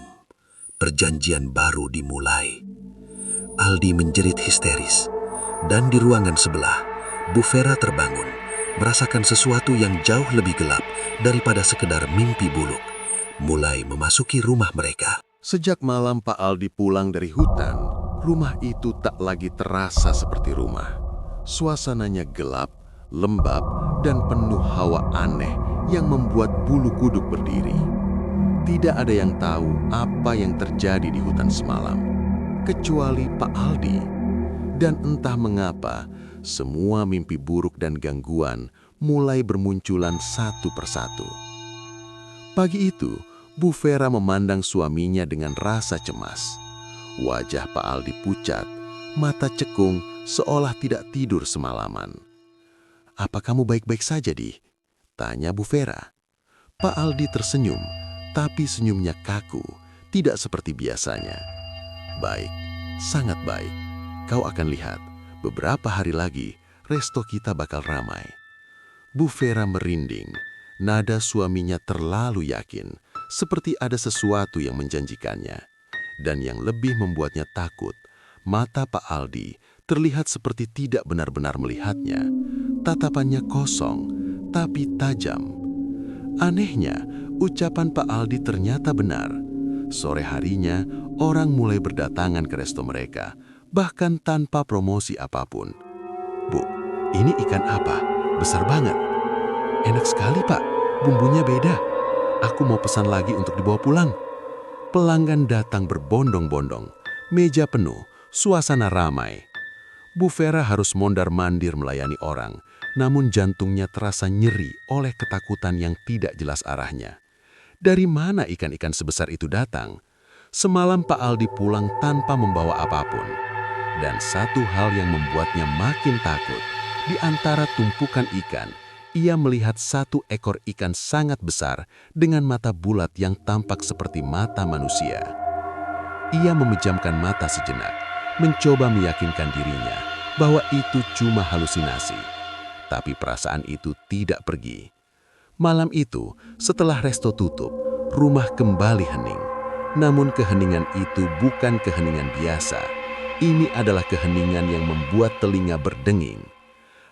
Perjanjian baru dimulai. Aldi menjerit histeris. Dan di ruangan sebelah, Bu Vera terbangun, merasakan sesuatu yang jauh lebih gelap daripada sekedar mimpi buluk. Mulai memasuki rumah mereka. Sejak malam Pak Aldi pulang dari hutan, rumah itu tak lagi terasa seperti rumah. Suasananya gelap, lembab, dan penuh hawa aneh yang membuat bulu kuduk berdiri. Tidak ada yang tahu apa yang terjadi di hutan semalam, kecuali Pak Aldi. Dan entah mengapa, semua mimpi buruk dan gangguan mulai bermunculan satu persatu. Pagi itu, Bu Vera memandang suaminya dengan rasa cemas. Wajah Pak Aldi pucat, mata cekung seolah tidak tidur semalaman. "Apa kamu baik-baik saja, Di?" tanya Bu Vera. Pak Aldi tersenyum, tapi senyumnya kaku, tidak seperti biasanya. "Baik, sangat baik. Kau akan lihat, beberapa hari lagi resto kita bakal ramai." Bu Vera merinding, nada suaminya terlalu yakin, seperti ada sesuatu yang menjanjikannya. Dan yang lebih membuatnya takut, mata Pak Aldi terlihat seperti tidak benar-benar melihatnya. Tatapannya kosong, tapi tajam. Anehnya, ucapan Pak Aldi ternyata benar. Sore harinya, orang mulai berdatangan ke resto mereka, bahkan tanpa promosi apapun. "Bu, ini ikan apa? Besar banget." "Enak sekali, Pak. Bumbunya beda. Aku mau pesan lagi untuk dibawa pulang." Pelanggan datang berbondong-bondong, meja penuh, suasana ramai. Bu Vera harus mondar-mandir melayani orang, namun jantungnya terasa nyeri oleh ketakutan yang tidak jelas arahnya. Dari mana ikan-ikan sebesar itu datang? Semalam Pak Aldi pulang tanpa membawa apapun. Dan satu hal yang membuatnya makin takut, di antara tumpukan ikan, ia melihat satu ekor ikan sangat besar dengan mata bulat yang tampak seperti mata manusia. Ia memejamkan mata sejenak, mencoba meyakinkan dirinya bahwa itu cuma halusinasi. Tapi perasaan itu tidak pergi. Malam itu, setelah resto tutup, rumah kembali hening. Namun keheningan itu bukan keheningan biasa. Ini adalah keheningan yang membuat telinga berdenging.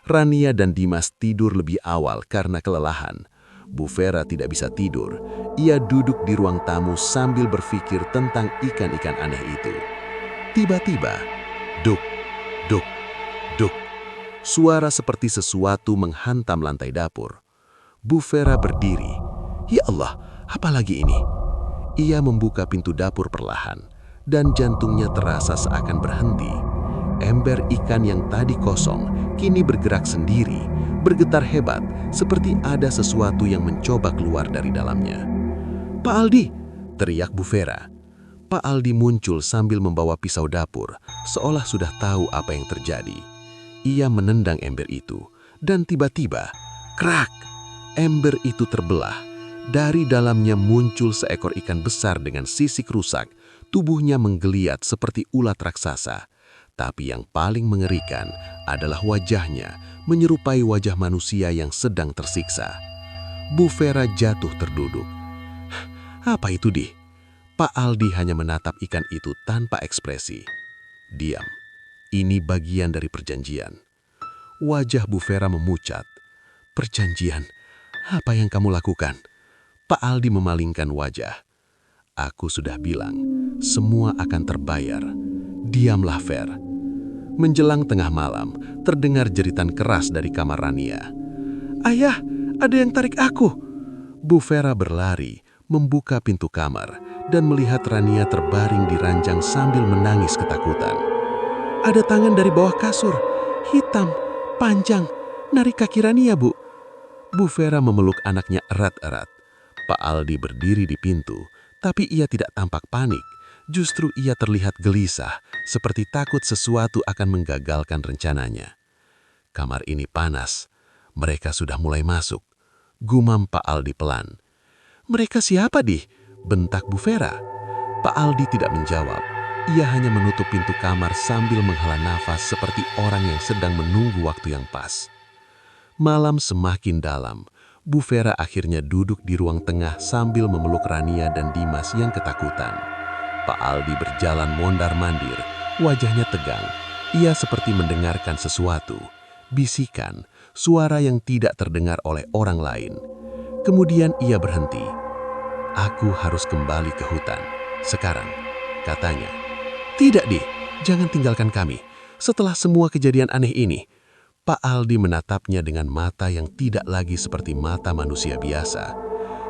Rania dan Dimas tidur lebih awal karena kelelahan. Bu Vera tidak bisa tidur. Ia duduk di ruang tamu sambil berpikir tentang ikan-ikan aneh itu. Tiba-tiba, duk, duk, duk. Suara seperti sesuatu menghantam lantai dapur. Bu Vera berdiri. Ya Allah, apa lagi ini? Ia membuka pintu dapur perlahan, dan jantungnya terasa seakan berhenti. Ember ikan yang tadi kosong kini bergerak sendiri, bergetar hebat, seperti ada sesuatu yang mencoba keluar dari dalamnya. "Pak Aldi!" teriak Bu Vera. Pak Aldi muncul sambil membawa pisau dapur, seolah sudah tahu apa yang terjadi. Ia menendang ember itu, dan tiba-tiba, krak! Ember itu terbelah. Dari dalamnya muncul seekor ikan besar dengan sisik rusak, tubuhnya menggeliat seperti ulat raksasa. Tapi yang paling mengerikan adalah wajahnya, menyerupai wajah manusia yang sedang tersiksa. Bu Vera jatuh terduduk. "Apa itu, Di?" Pak Aldi hanya menatap ikan itu tanpa ekspresi. "Diam. Ini bagian dari perjanjian." Wajah Bu Vera memucat. "Perjanjian? Apa yang kamu lakukan?" Pak Aldi memalingkan wajah. "Aku sudah bilang, semua akan terbayar. Diamlah, Ver." Menjelang tengah malam, terdengar jeritan keras dari kamar Rania. "Ayah, ada yang tarik aku!" Bu Vera berlari, membuka pintu kamar, dan melihat Rania terbaring di ranjang sambil menangis ketakutan. "Ada tangan dari bawah kasur, hitam, panjang, narik kaki Rania, Bu." Bu Vera memeluk anaknya erat-erat. Pak Aldi berdiri di pintu, tapi ia tidak tampak panik. Justru ia terlihat gelisah, seperti takut sesuatu akan menggagalkan rencananya. "Kamar ini panas. Mereka sudah mulai masuk," gumam Pak Aldi pelan. "Mereka siapa, Di?" bentak Bu Vera. Pak Aldi tidak menjawab. Ia hanya menutup pintu kamar sambil menghela nafas seperti orang yang sedang menunggu waktu yang pas. Malam semakin dalam. Bu Vera akhirnya duduk di ruang tengah sambil memeluk Rania dan Dimas yang ketakutan. Pak Aldi berjalan mondar-mandir, wajahnya tegang. Ia seperti mendengarkan sesuatu, bisikan, suara yang tidak terdengar oleh orang lain. Kemudian ia berhenti. "Aku harus kembali ke hutan, sekarang," katanya. "Tidak, Di, jangan tinggalkan kami. Setelah semua kejadian aneh ini." Pak Aldi menatapnya dengan mata yang tidak lagi seperti mata manusia biasa.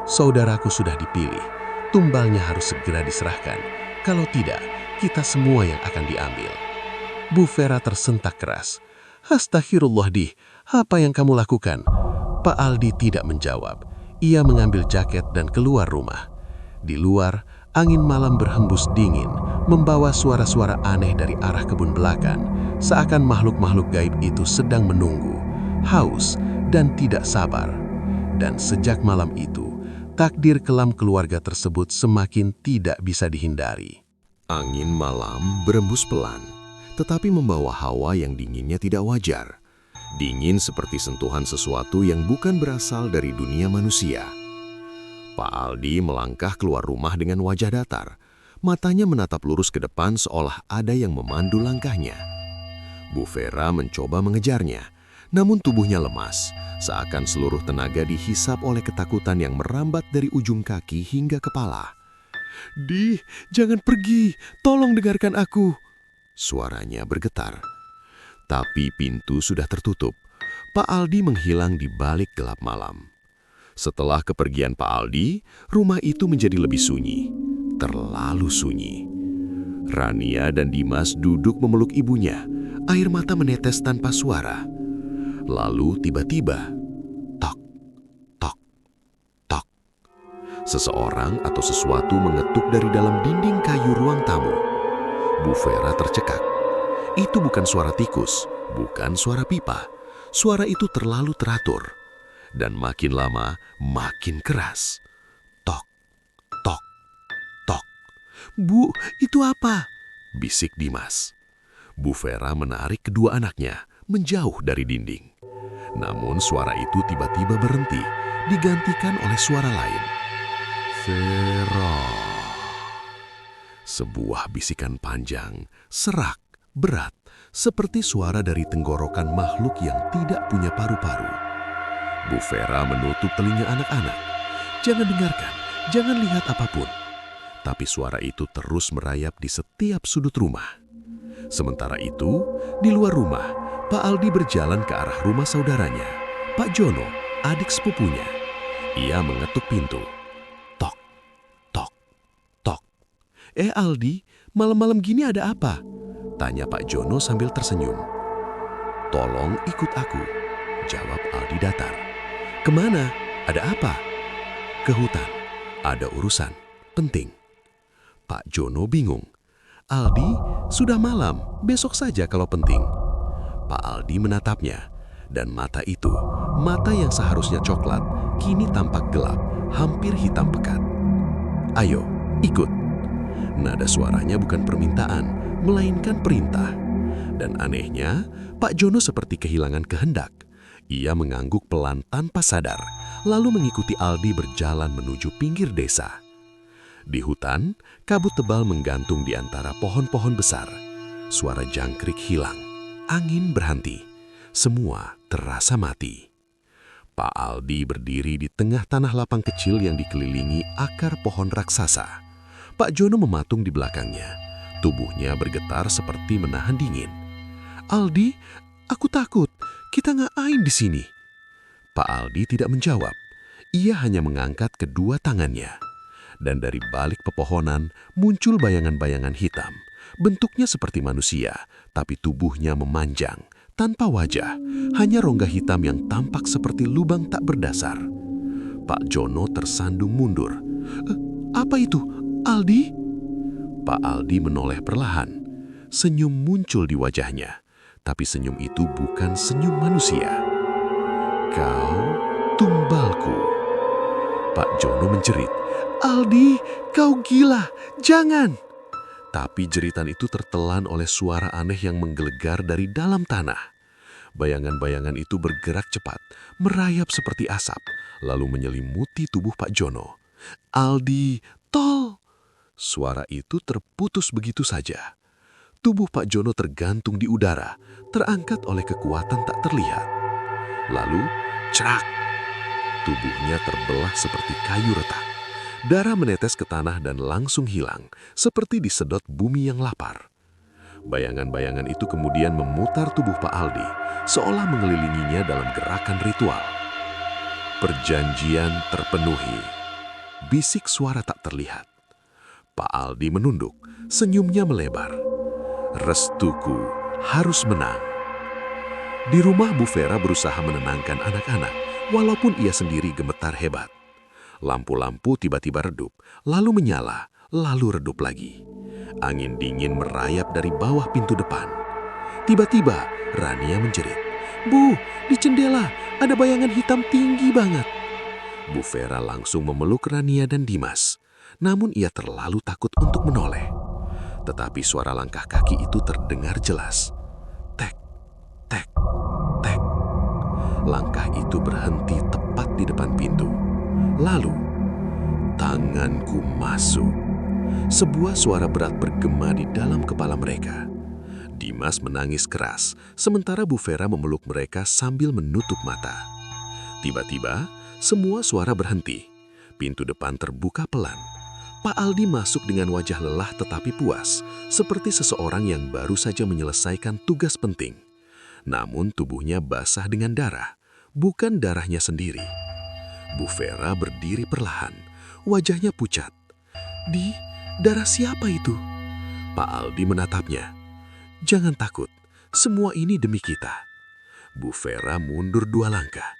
"Saudaraku sudah dipilih, tumbalnya harus segera diserahkan. Kalau tidak, kita semua yang akan diambil." Bu Vera tersentak keras. "Astagfirullah, Di, apa yang kamu lakukan?" Pak Aldi tidak menjawab. Ia mengambil jaket dan keluar rumah. Di luar, angin malam berhembus dingin, membawa suara-suara aneh dari arah kebun belakang, seakan makhluk-makhluk gaib itu sedang menunggu, haus, dan tidak sabar. Dan sejak malam itu, takdir kelam keluarga tersebut semakin tidak bisa dihindari. Angin malam berembus pelan, tetapi membawa hawa yang dinginnya tidak wajar. Dingin seperti sentuhan sesuatu yang bukan berasal dari dunia manusia. Pak Aldi melangkah keluar rumah dengan wajah datar. Matanya menatap lurus ke depan seolah ada yang memandu langkahnya. Bu Vera mencoba mengejarnya, namun tubuhnya lemas, seakan seluruh tenaga dihisap oleh ketakutan yang merambat dari ujung kaki hingga kepala. "Di, jangan pergi, tolong dengarkan aku." Suaranya bergetar. Tapi pintu sudah tertutup. Pak Aldi menghilang di balik gelap malam. Setelah kepergian Pak Aldi, rumah itu menjadi lebih sunyi. Terlalu sunyi. Rania dan Dimas duduk memeluk ibunya. Air mata menetes tanpa suara. Lalu tiba-tiba, tok, tok, tok. Seseorang atau sesuatu mengetuk dari dalam dinding kayu ruang tamu. Bu Vera tercekak. Itu bukan suara tikus, bukan suara pipa. Suara itu terlalu teratur. Dan makin lama, makin keras. Tok, tok, tok. "Bu, itu apa?" bisik Dimas. Bu Vera menarik kedua anaknya menjauh dari dinding. Namun suara itu tiba-tiba berhenti, digantikan oleh suara lain. "Vera." Sebuah bisikan panjang, serak, berat, seperti suara dari tenggorokan makhluk yang tidak punya paru-paru. Bu Vera menutup telinga anak-anak. Jangan dengarkan, jangan lihat apapun. Tapi suara itu terus merayap di setiap sudut rumah. Sementara itu, di luar rumah, Pak Aldi berjalan ke arah rumah saudaranya, Pak Jono, adik sepupunya. Ia mengetuk pintu. Tok, tok, tok. Aldi, malam-malam gini ada apa?" tanya Pak Jono sambil tersenyum. "Tolong ikut aku," jawab Aldi datar. "Kemana? Ada apa?" "Ke hutan. Ada urusan penting." Pak Jono bingung. "Aldi, sudah malam, besok saja kalau penting." Pak Aldi menatapnya, dan mata itu, mata yang seharusnya coklat, kini tampak gelap, hampir hitam pekat. "Ayo, ikut." Nada suaranya bukan permintaan, melainkan perintah. Dan anehnya, Pak Jono seperti kehilangan kehendak. Ia mengangguk pelan tanpa sadar, lalu mengikuti Aldi berjalan menuju pinggir desa. Di hutan, kabut tebal menggantung di antara pohon-pohon besar. Suara jangkrik hilang, angin berhenti. Semua terasa mati. Pak Aldi berdiri di tengah tanah lapang kecil yang dikelilingi akar pohon raksasa. Pak Jono mematung di belakangnya. Tubuhnya bergetar seperti menahan dingin. "Aldi, aku takut. Kita ngapain di sini?" Pak Aldi tidak menjawab. Ia hanya mengangkat kedua tangannya. Dan dari balik pepohonan muncul bayangan-bayangan hitam. Bentuknya seperti manusia, tapi tubuhnya memanjang, tanpa wajah. Hanya rongga hitam yang tampak seperti lubang tak berdasar. Pak Jono tersandung mundur. Apa itu, Aldi?" Pak Aldi menoleh perlahan. Senyum muncul di wajahnya, tapi senyum itu bukan senyum manusia. "Kau tumbalku." Pak Jono menjerit. "Aldi, kau gila, jangan!" Tapi jeritan itu tertelan oleh suara aneh yang menggelegar dari dalam tanah. Bayangan-bayangan itu bergerak cepat, merayap seperti asap, lalu menyelimuti tubuh Pak Jono. "Aldi, tol!" Suara itu terputus begitu saja. Tubuh Pak Jono tergantung di udara, terangkat oleh kekuatan tak terlihat. Lalu, cerak! Tubuhnya terbelah seperti kayu retak. Darah menetes ke tanah dan langsung hilang, seperti disedot bumi yang lapar. Bayangan-bayangan itu kemudian memutar tubuh Pak Aldi, seolah mengelilinginya dalam gerakan ritual. Perjanjian terpenuhi. Bisik suara tak terlihat. Pak Aldi menunduk, senyumnya melebar. "Restuku harus menang." Di rumah Bu Vera berusaha menenangkan anak-anak, walaupun ia sendiri gemetar hebat. Lampu-lampu tiba-tiba redup, lalu menyala, lalu redup lagi. Angin dingin merayap dari bawah pintu depan. Tiba-tiba, Rania menjerit. "Bu, di jendela ada bayangan hitam tinggi banget." Bu Vera langsung memeluk Rania dan Dimas. Namun ia terlalu takut untuk menoleh. Tetapi suara langkah kaki itu terdengar jelas. Tek, tek, tek. Langkah itu berhenti tepat di depan pintu. Lalu, tanganku masuk. Sebuah suara berat bergema di dalam kepala mereka. Dimas menangis keras, sementara Bu Vera memeluk mereka sambil menutup mata. Tiba-tiba, semua suara berhenti. Pintu depan terbuka pelan. Pak Aldi masuk dengan wajah lelah tetapi puas, seperti seseorang yang baru saja menyelesaikan tugas penting. Namun tubuhnya basah dengan darah, bukan darahnya sendiri. Bu Vera berdiri perlahan, wajahnya pucat. "Di, darah siapa itu?" Pak Aldi menatapnya. "Jangan takut, semua ini demi kita." Bu Vera mundur 2 langkah.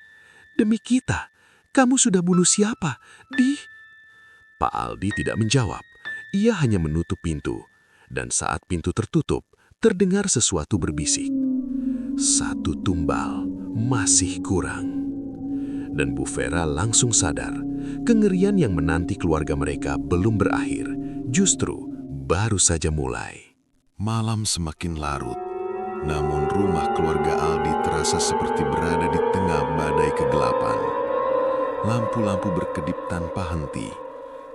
"Demi kita? Kamu sudah bunuh siapa? Di..." Pak Aldi tidak menjawab. Ia hanya menutup pintu. Dan saat pintu tertutup, terdengar sesuatu berbisik. Satu tumbal masih kurang. Dan Bu Vera langsung sadar, kengerian yang menanti keluarga mereka belum berakhir, justru baru saja mulai. Malam semakin larut, namun rumah keluarga Aldi terasa seperti berada di tengah badai kegelapan. Lampu-lampu berkedip tanpa henti,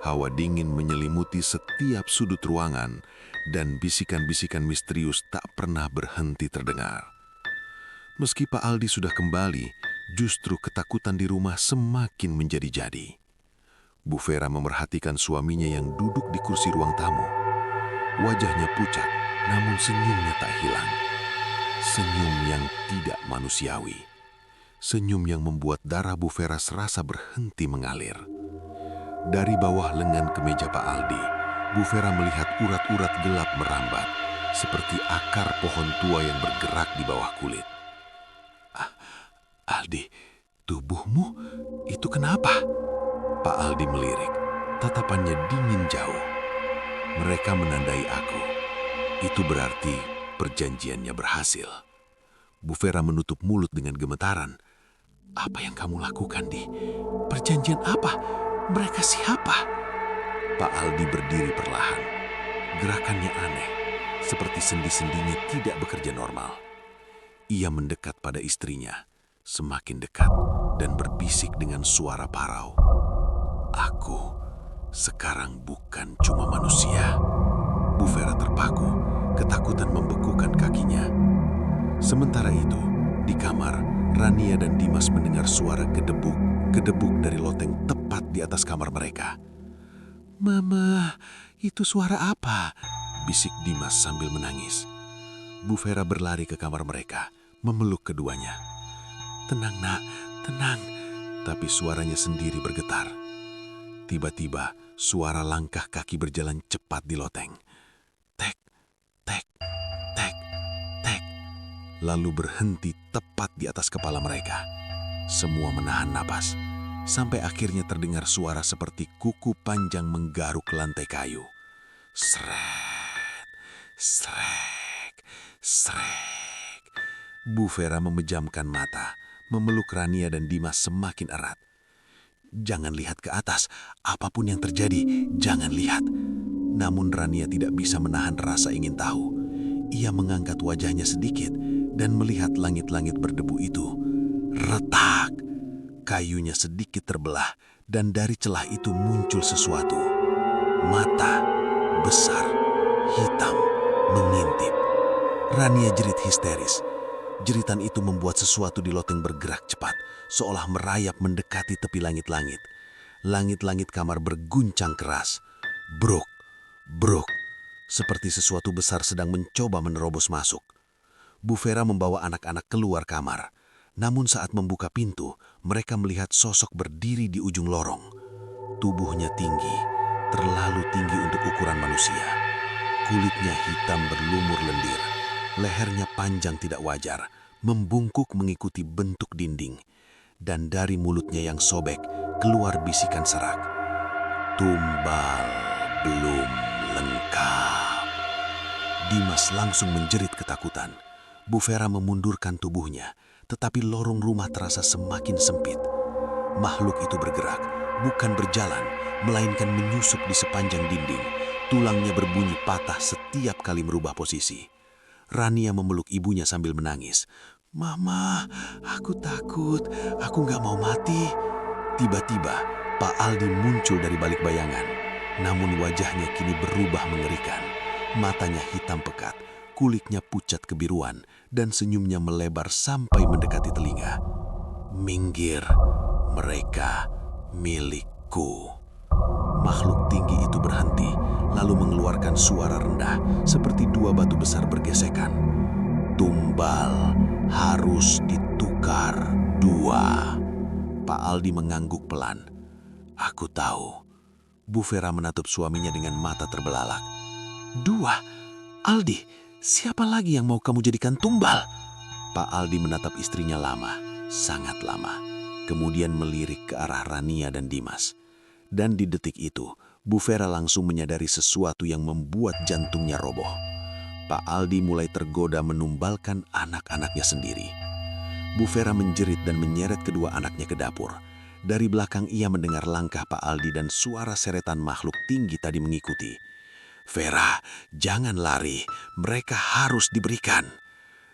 hawa dingin menyelimuti setiap sudut ruangan, dan bisikan-bisikan misterius tak pernah berhenti terdengar. Meski Pak Aldi sudah kembali, justru ketakutan di rumah semakin menjadi-jadi. Bu Vera memerhatikan suaminya yang duduk di kursi ruang tamu. Wajahnya pucat, namun senyumnya tak hilang. Senyum yang tidak manusiawi. Senyum yang membuat darah Bu Vera serasa berhenti mengalir. Dari bawah lengan kemeja Pak Aldi, Bu Vera melihat urat-urat gelap merambat, seperti akar pohon tua yang bergerak di bawah kulit. Aldi, tubuhmu itu kenapa? Pak Aldi melirik, tatapannya dingin jauh. Mereka menandai aku. Itu berarti perjanjiannya berhasil. Bu Vera menutup mulut dengan gemetaran. Apa yang kamu lakukan, Di? Perjanjian apa? Mereka siapa? Pak Aldi berdiri perlahan. Gerakannya aneh, seperti sendi-sendinya tidak bekerja normal. Ia mendekat pada istrinya. Semakin dekat dan berbisik dengan suara parau. Aku sekarang bukan cuma manusia. Bu Vera terpaku, ketakutan membekukan kakinya. Sementara itu, di kamar, Rania dan Dimas mendengar suara gedebuk dari loteng tepat di atas kamar mereka. Mama, itu suara apa? Bisik Dimas sambil menangis. Bu Vera berlari ke kamar mereka, memeluk keduanya. Tenang nak, tenang. Tapi suaranya sendiri bergetar. Tiba-tiba suara langkah kaki berjalan cepat di loteng. Tek, tek, tek, tek. Lalu berhenti tepat di atas kepala mereka. Semua menahan napas. Sampai akhirnya terdengar suara seperti kuku panjang menggaruk lantai kayu. Srek, srek, srek. Bu Vera memejamkan mata, memeluk Rania dan Dimas semakin erat. Jangan lihat ke atas, apapun yang terjadi, jangan lihat. Namun Rania tidak bisa menahan rasa ingin tahu. Ia mengangkat wajahnya sedikit dan melihat langit-langit berdebu itu. Retak! Kayunya sedikit terbelah dan dari celah itu muncul sesuatu. Mata besar, hitam, mengintip. Rania jerit histeris. Jeritan itu membuat sesuatu di loteng bergerak cepat, seolah merayap mendekati tepi langit-langit. Langit-langit kamar berguncang keras. Bruk, bruk, seperti sesuatu besar sedang mencoba menerobos masuk. Bu Vera membawa anak-anak keluar kamar. Namun saat membuka pintu, mereka melihat sosok berdiri di ujung lorong. Tubuhnya tinggi, terlalu tinggi untuk ukuran manusia. Kulitnya hitam berlumur lendir. Lehernya panjang tidak wajar, membungkuk mengikuti bentuk dinding. Dan dari mulutnya yang sobek, keluar bisikan serak. Tumbal belum lengkap. Dimas langsung menjerit ketakutan. Bu Vera memundurkan tubuhnya, tetapi lorong rumah terasa semakin sempit. Makhluk itu bergerak, bukan berjalan, melainkan menyusup di sepanjang dinding. Tulangnya berbunyi patah setiap kali merubah posisi. Rania memeluk ibunya sambil menangis. Mama, aku takut, aku gak mau mati. Tiba-tiba, Pak Aldi muncul dari balik bayangan. Namun wajahnya kini berubah mengerikan. Matanya hitam pekat, kulitnya pucat kebiruan, dan senyumnya melebar sampai mendekati telinga. Minggir, mereka milikku. Makhluk tinggi itu berhenti, lalu mengeluarkan suara rendah, seperti dua batu besar bergesekan. Tumbal harus ditukar 2. Pak Aldi mengangguk pelan. Aku tahu. Bu Vera menatap suaminya dengan mata terbelalak. 2? Aldi, siapa lagi yang mau kamu jadikan tumbal? Pak Aldi menatap istrinya lama, sangat lama. Kemudian melirik ke arah Rania dan Dimas. Dan di detik itu, Bu Vera langsung menyadari sesuatu yang membuat jantungnya roboh. Pak Aldi mulai tergoda menumbalkan anak-anaknya sendiri. Bu Vera menjerit dan menyeret kedua anaknya ke dapur. Dari belakang ia mendengar langkah Pak Aldi dan suara seretan makhluk tinggi tadi mengikuti. "Vera, jangan lari, mereka harus diberikan."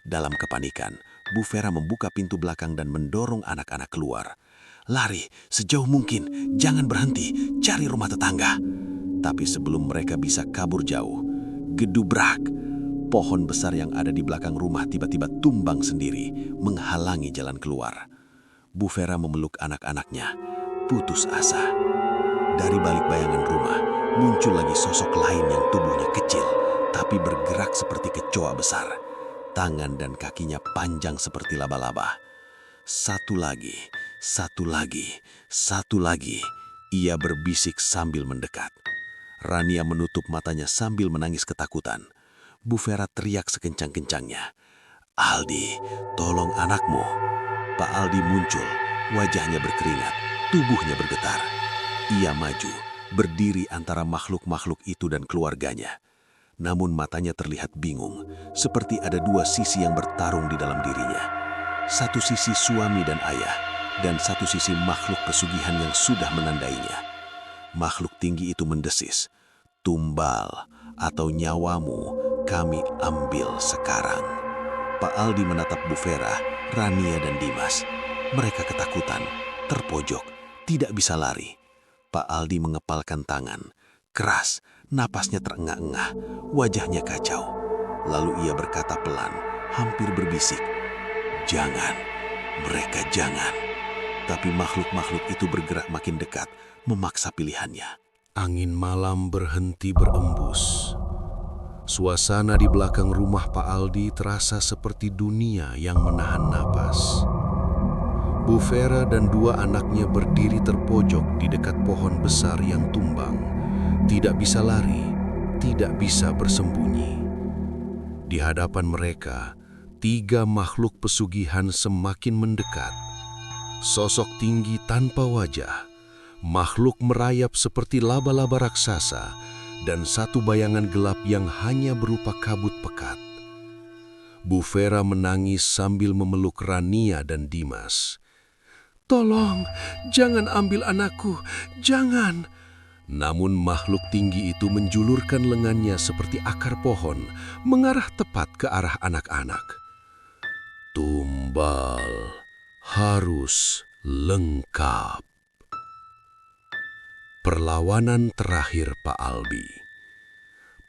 Dalam kepanikan, Bu Vera membuka pintu belakang dan mendorong anak-anak keluar. "Lari sejauh mungkin, jangan berhenti, cari rumah tetangga." Tapi sebelum mereka bisa kabur jauh, gedubrak. Pohon besar yang ada di belakang rumah tiba-tiba tumbang sendiri, menghalangi jalan keluar. Bu Vera memeluk anak-anaknya, putus asa. Dari balik bayangan rumah, muncul lagi sosok lain yang tubuhnya kecil, tapi bergerak seperti kecoa besar. Tangan dan kakinya panjang seperti laba-laba. Satu lagi, satu lagi, satu lagi. Ia berbisik sambil mendekat. Rania menutup matanya sambil menangis ketakutan. Bu Vera teriak sekencang-kencangnya, "Aldi, tolong anakmu." Pak Aldi muncul, wajahnya berkeringat, tubuhnya bergetar. Ia maju, berdiri antara makhluk-makhluk itu dan keluarganya. Namun matanya terlihat bingung, seperti ada dua sisi yang bertarung di dalam dirinya. Satu sisi suami dan ayah, dan satu sisi makhluk pesugihan yang sudah menandainya. Makhluk tinggi itu mendesis, "Tumbal atau nyawamu kami ambil sekarang." Pak Aldi menatap Bu Vera, Rania dan Dimas. Mereka ketakutan, terpojok, tidak bisa lari. Pak Aldi mengepalkan tangan. Keras, napasnya terengah-engah, wajahnya kacau. Lalu ia berkata pelan, hampir berbisik, "Jangan, mereka jangan." Tapi makhluk-makhluk itu bergerak makin dekat, memaksa pilihannya. Angin malam berhenti berembus. Suasana di belakang rumah Pak Aldi terasa seperti dunia yang menahan napas. Bu Vera dan dua anaknya berdiri terpojok di dekat pohon besar yang tumbang. Tidak bisa lari, tidak bisa bersembunyi. Di hadapan mereka, tiga makhluk pesugihan semakin mendekat. Sosok tinggi tanpa wajah, makhluk merayap seperti laba-laba raksasa, dan satu bayangan gelap yang hanya berupa kabut pekat. Bu Vera menangis sambil memeluk Rania dan Dimas. "Tolong, jangan ambil anakku, jangan." Namun makhluk tinggi itu menjulurkan lengannya seperti akar pohon, mengarah tepat ke arah anak-anak. Tumbal harus lengkap. Perlawanan terakhir Pak Aldi.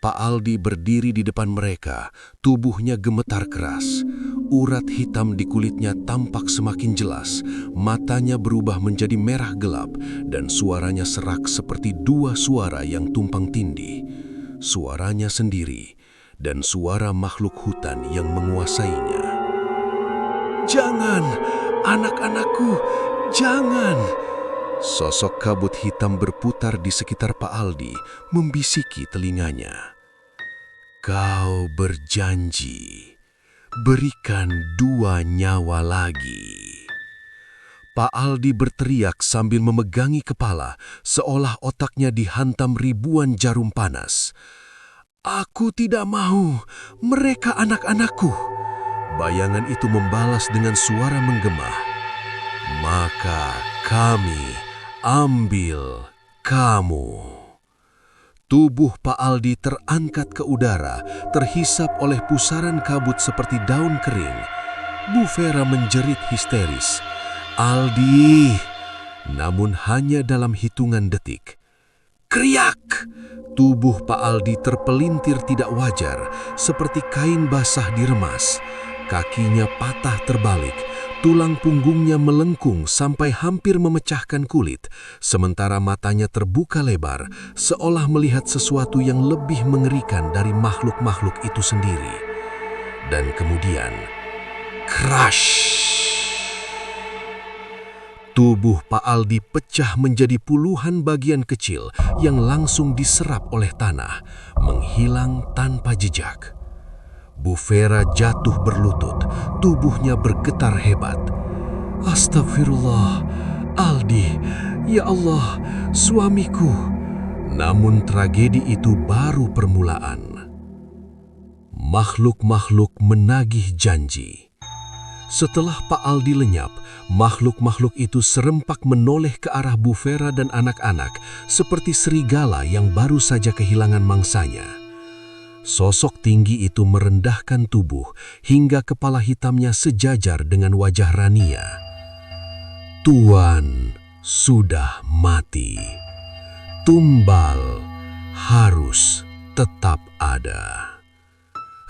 Pak Aldi berdiri di depan mereka, tubuhnya gemetar keras. Urat hitam di kulitnya tampak semakin jelas, matanya berubah menjadi merah gelap, dan suaranya serak seperti dua suara yang tumpang tindih. Suaranya sendiri, dan suara makhluk hutan yang menguasainya. "Jangan, anak-anakku, jangan!" Sosok kabut hitam berputar di sekitar Pak Aldi, membisiki telinganya. "Kau berjanji, berikan 2 nyawa lagi." Pak Aldi berteriak sambil memegangi kepala, seolah otaknya dihantam ribuan jarum panas. "Aku tidak mau, mereka anak-anakku." Bayangan itu membalas dengan suara menggema. "Maka kami ambil kamu." Tubuh Pak Aldi terangkat ke udara, terhisap oleh pusaran kabut seperti daun kering. Bu Vera menjerit histeris, "Aldi!" Namun hanya dalam hitungan detik. Kriak! Tubuh Pak Aldi terpelintir tidak wajar, seperti kain basah diremas. Kakinya patah terbalik, tulang punggungnya melengkung sampai hampir memecahkan kulit, sementara matanya terbuka lebar, seolah melihat sesuatu yang lebih mengerikan dari makhluk-makhluk itu sendiri. Dan kemudian, crash! Tubuh Pak Aldi pecah menjadi puluhan bagian kecil yang langsung diserap oleh tanah, menghilang tanpa jejak. Bu Vera jatuh berlutut, tubuhnya bergetar hebat. "Astagfirullah, Aldi, ya Allah, suamiku." Namun tragedi itu baru permulaan. Makhluk-makhluk menagih janji. Setelah Pak Aldi lenyap, makhluk-makhluk itu serempak menoleh ke arah Bu Vera dan anak-anak seperti serigala yang baru saja kehilangan mangsanya. Sosok tinggi itu merendahkan tubuh hingga kepala hitamnya sejajar dengan wajah Rania. Tuan sudah mati. Tumbal harus tetap ada.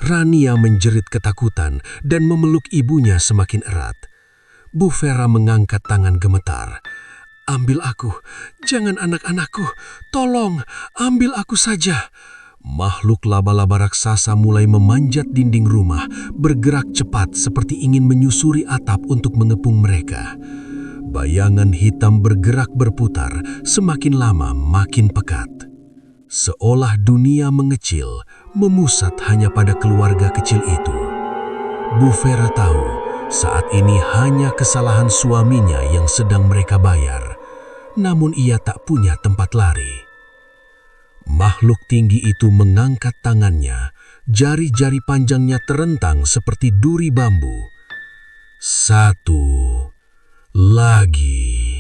Rania menjerit ketakutan dan memeluk ibunya semakin erat. Bu Vera mengangkat tangan gemetar. "Ambil aku, jangan anak-anakku. Tolong, ambil aku saja." Makhluk laba-laba raksasa mulai memanjat dinding rumah, bergerak cepat seperti ingin menyusuri atap untuk mengepung mereka. Bayangan hitam bergerak berputar, semakin lama makin pekat. Seolah dunia mengecil, memusat hanya pada keluarga kecil itu. Bu Vera tahu saat ini hanya kesalahan suaminya yang sedang mereka bayar, namun ia tak punya tempat lari. Makhluk tinggi itu mengangkat tangannya, jari-jari panjangnya terentang seperti duri bambu. Satu lagi.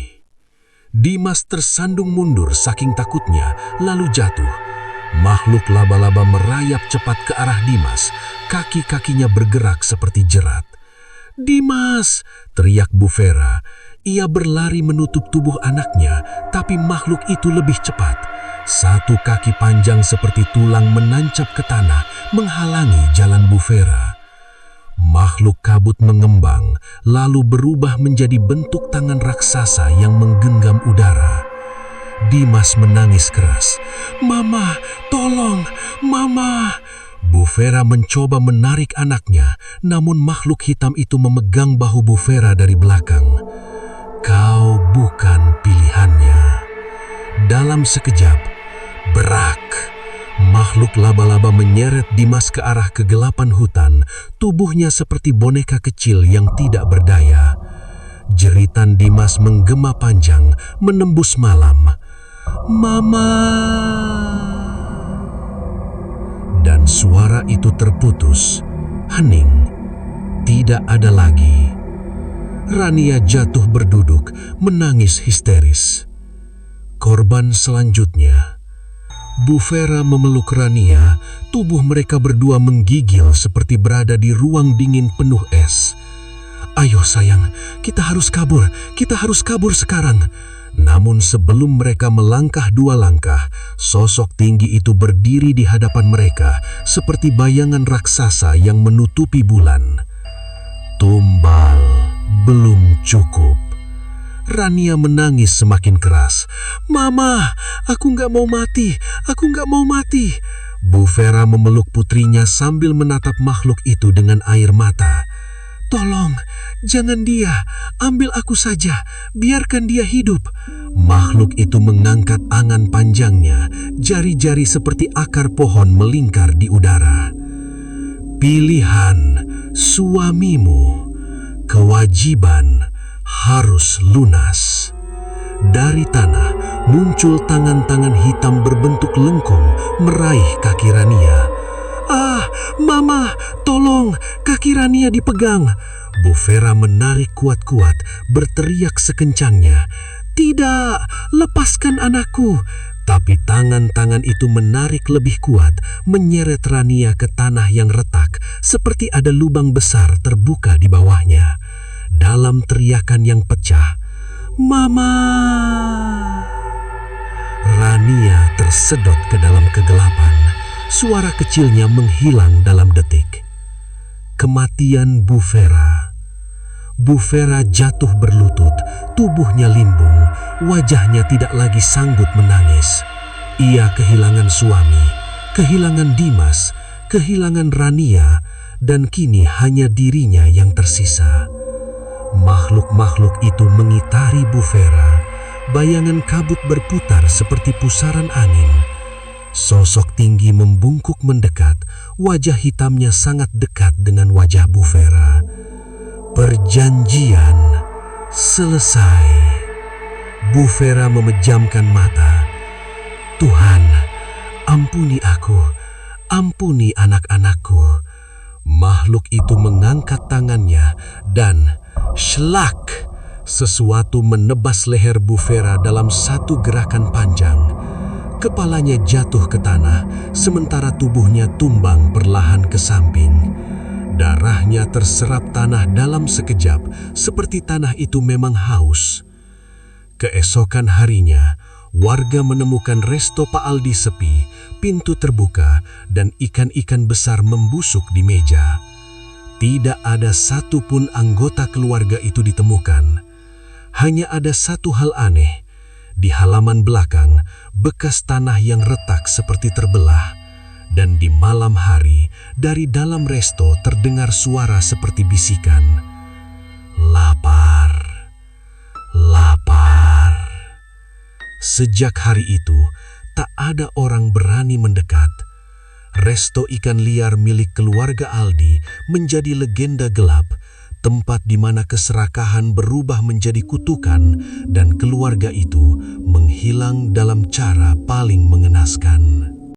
Dimas tersandung mundur saking takutnya, lalu jatuh. Makhluk laba-laba merayap cepat ke arah Dimas, kaki-kakinya bergerak seperti jerat. "Dimas!" teriak Bu Vera. Ia berlari menutup tubuh anaknya, tapi makhluk itu lebih cepat. Satu kaki panjang seperti tulang menancap ke tanah, menghalangi jalan Bu Vera. Makhluk kabut mengembang, lalu berubah menjadi bentuk tangan raksasa yang menggenggam udara. Dimas menangis keras. "Mama, tolong, Mama!" Bu Vera mencoba menarik anaknya, namun makhluk hitam itu memegang bahu Bu Vera dari belakang. "Kau bukan pilihannya." Dalam sekejap, berak. Makhluk laba-laba menyeret Dimas ke arah kegelapan hutan, tubuhnya seperti boneka kecil yang tidak berdaya. Jeritan Dimas menggema panjang, menembus malam. "Mama!" Dan suara itu terputus, hening, tidak ada lagi. Rania jatuh berduduk, menangis histeris. Korban selanjutnya, Bu Vera memeluk Rania, tubuh mereka berdua menggigil seperti berada di ruang dingin penuh es. "Ayo sayang, kita harus kabur sekarang." Namun sebelum mereka melangkah 2 langkah, sosok tinggi itu berdiri di hadapan mereka seperti bayangan raksasa yang menutupi bulan. Tumbal belum cukup. Rania menangis semakin keras. "Mama, aku nggak mau mati, aku nggak mau mati." Bu Vera memeluk putrinya sambil menatap makhluk itu dengan air mata. "Tolong, jangan dia, ambil aku saja, biarkan dia hidup." Makhluk itu mengangkat angan panjangnya, jari-jari seperti akar pohon melingkar di udara. "Pilihan suamimu, kewajiban harus lunas." Dari tanah muncul tangan-tangan hitam berbentuk lengkung meraih kaki Rania. "Ah, Mama, tolong, kaki Rania dipegang." Bu Vera menarik kuat-kuat, berteriak sekencangnya. "Tidak, lepaskan anakku." Tapi tangan-tangan itu menarik lebih kuat, menyeret Rania ke tanah yang retak, seperti ada lubang besar terbuka di bawahnya. Dalam teriakan yang pecah, "Mama!" Rania tersedot ke dalam kegelapan. Suara kecilnya menghilang dalam detik. Kematian Bu Vera. Bu Vera jatuh berlutut, tubuhnya limbung, wajahnya tidak lagi sanggup menangis. Ia kehilangan suami, kehilangan Dimas, kehilangan Rania, dan kini hanya dirinya yang tersisa. Makhluk-makhluk itu mengitari Bu Vera. Bayangan kabut berputar seperti pusaran angin. Sosok tinggi membungkuk mendekat, wajah hitamnya sangat dekat dengan wajah Bu Vera. Perjanjian selesai. Bu Vera memejamkan mata. Tuhan, ampuni aku, ampuni anak-anakku. Makhluk itu mengangkat tangannya dan shlak, sesuatu menebas leher Bufera dalam satu gerakan panjang. Kepalanya jatuh ke tanah, sementara tubuhnya tumbang perlahan ke samping. Darahnya terserap tanah dalam sekejap, seperti tanah itu memang haus. Keesokan harinya, warga menemukan resto Pak Aldi sepi, pintu terbuka, dan ikan-ikan besar membusuk di meja. Tidak ada satupun anggota keluarga itu ditemukan. Hanya ada satu hal aneh. Di halaman belakang, bekas tanah yang retak seperti terbelah. Dan di malam hari, dari dalam resto terdengar suara seperti bisikan. Lapar, lapar. Sejak hari itu, tak ada orang berani mendekat. Resto ikan liar milik keluarga Aldi menjadi legenda gelap, tempat di mana keserakahan berubah menjadi kutukan dan keluarga itu menghilang dalam cara paling mengenaskan.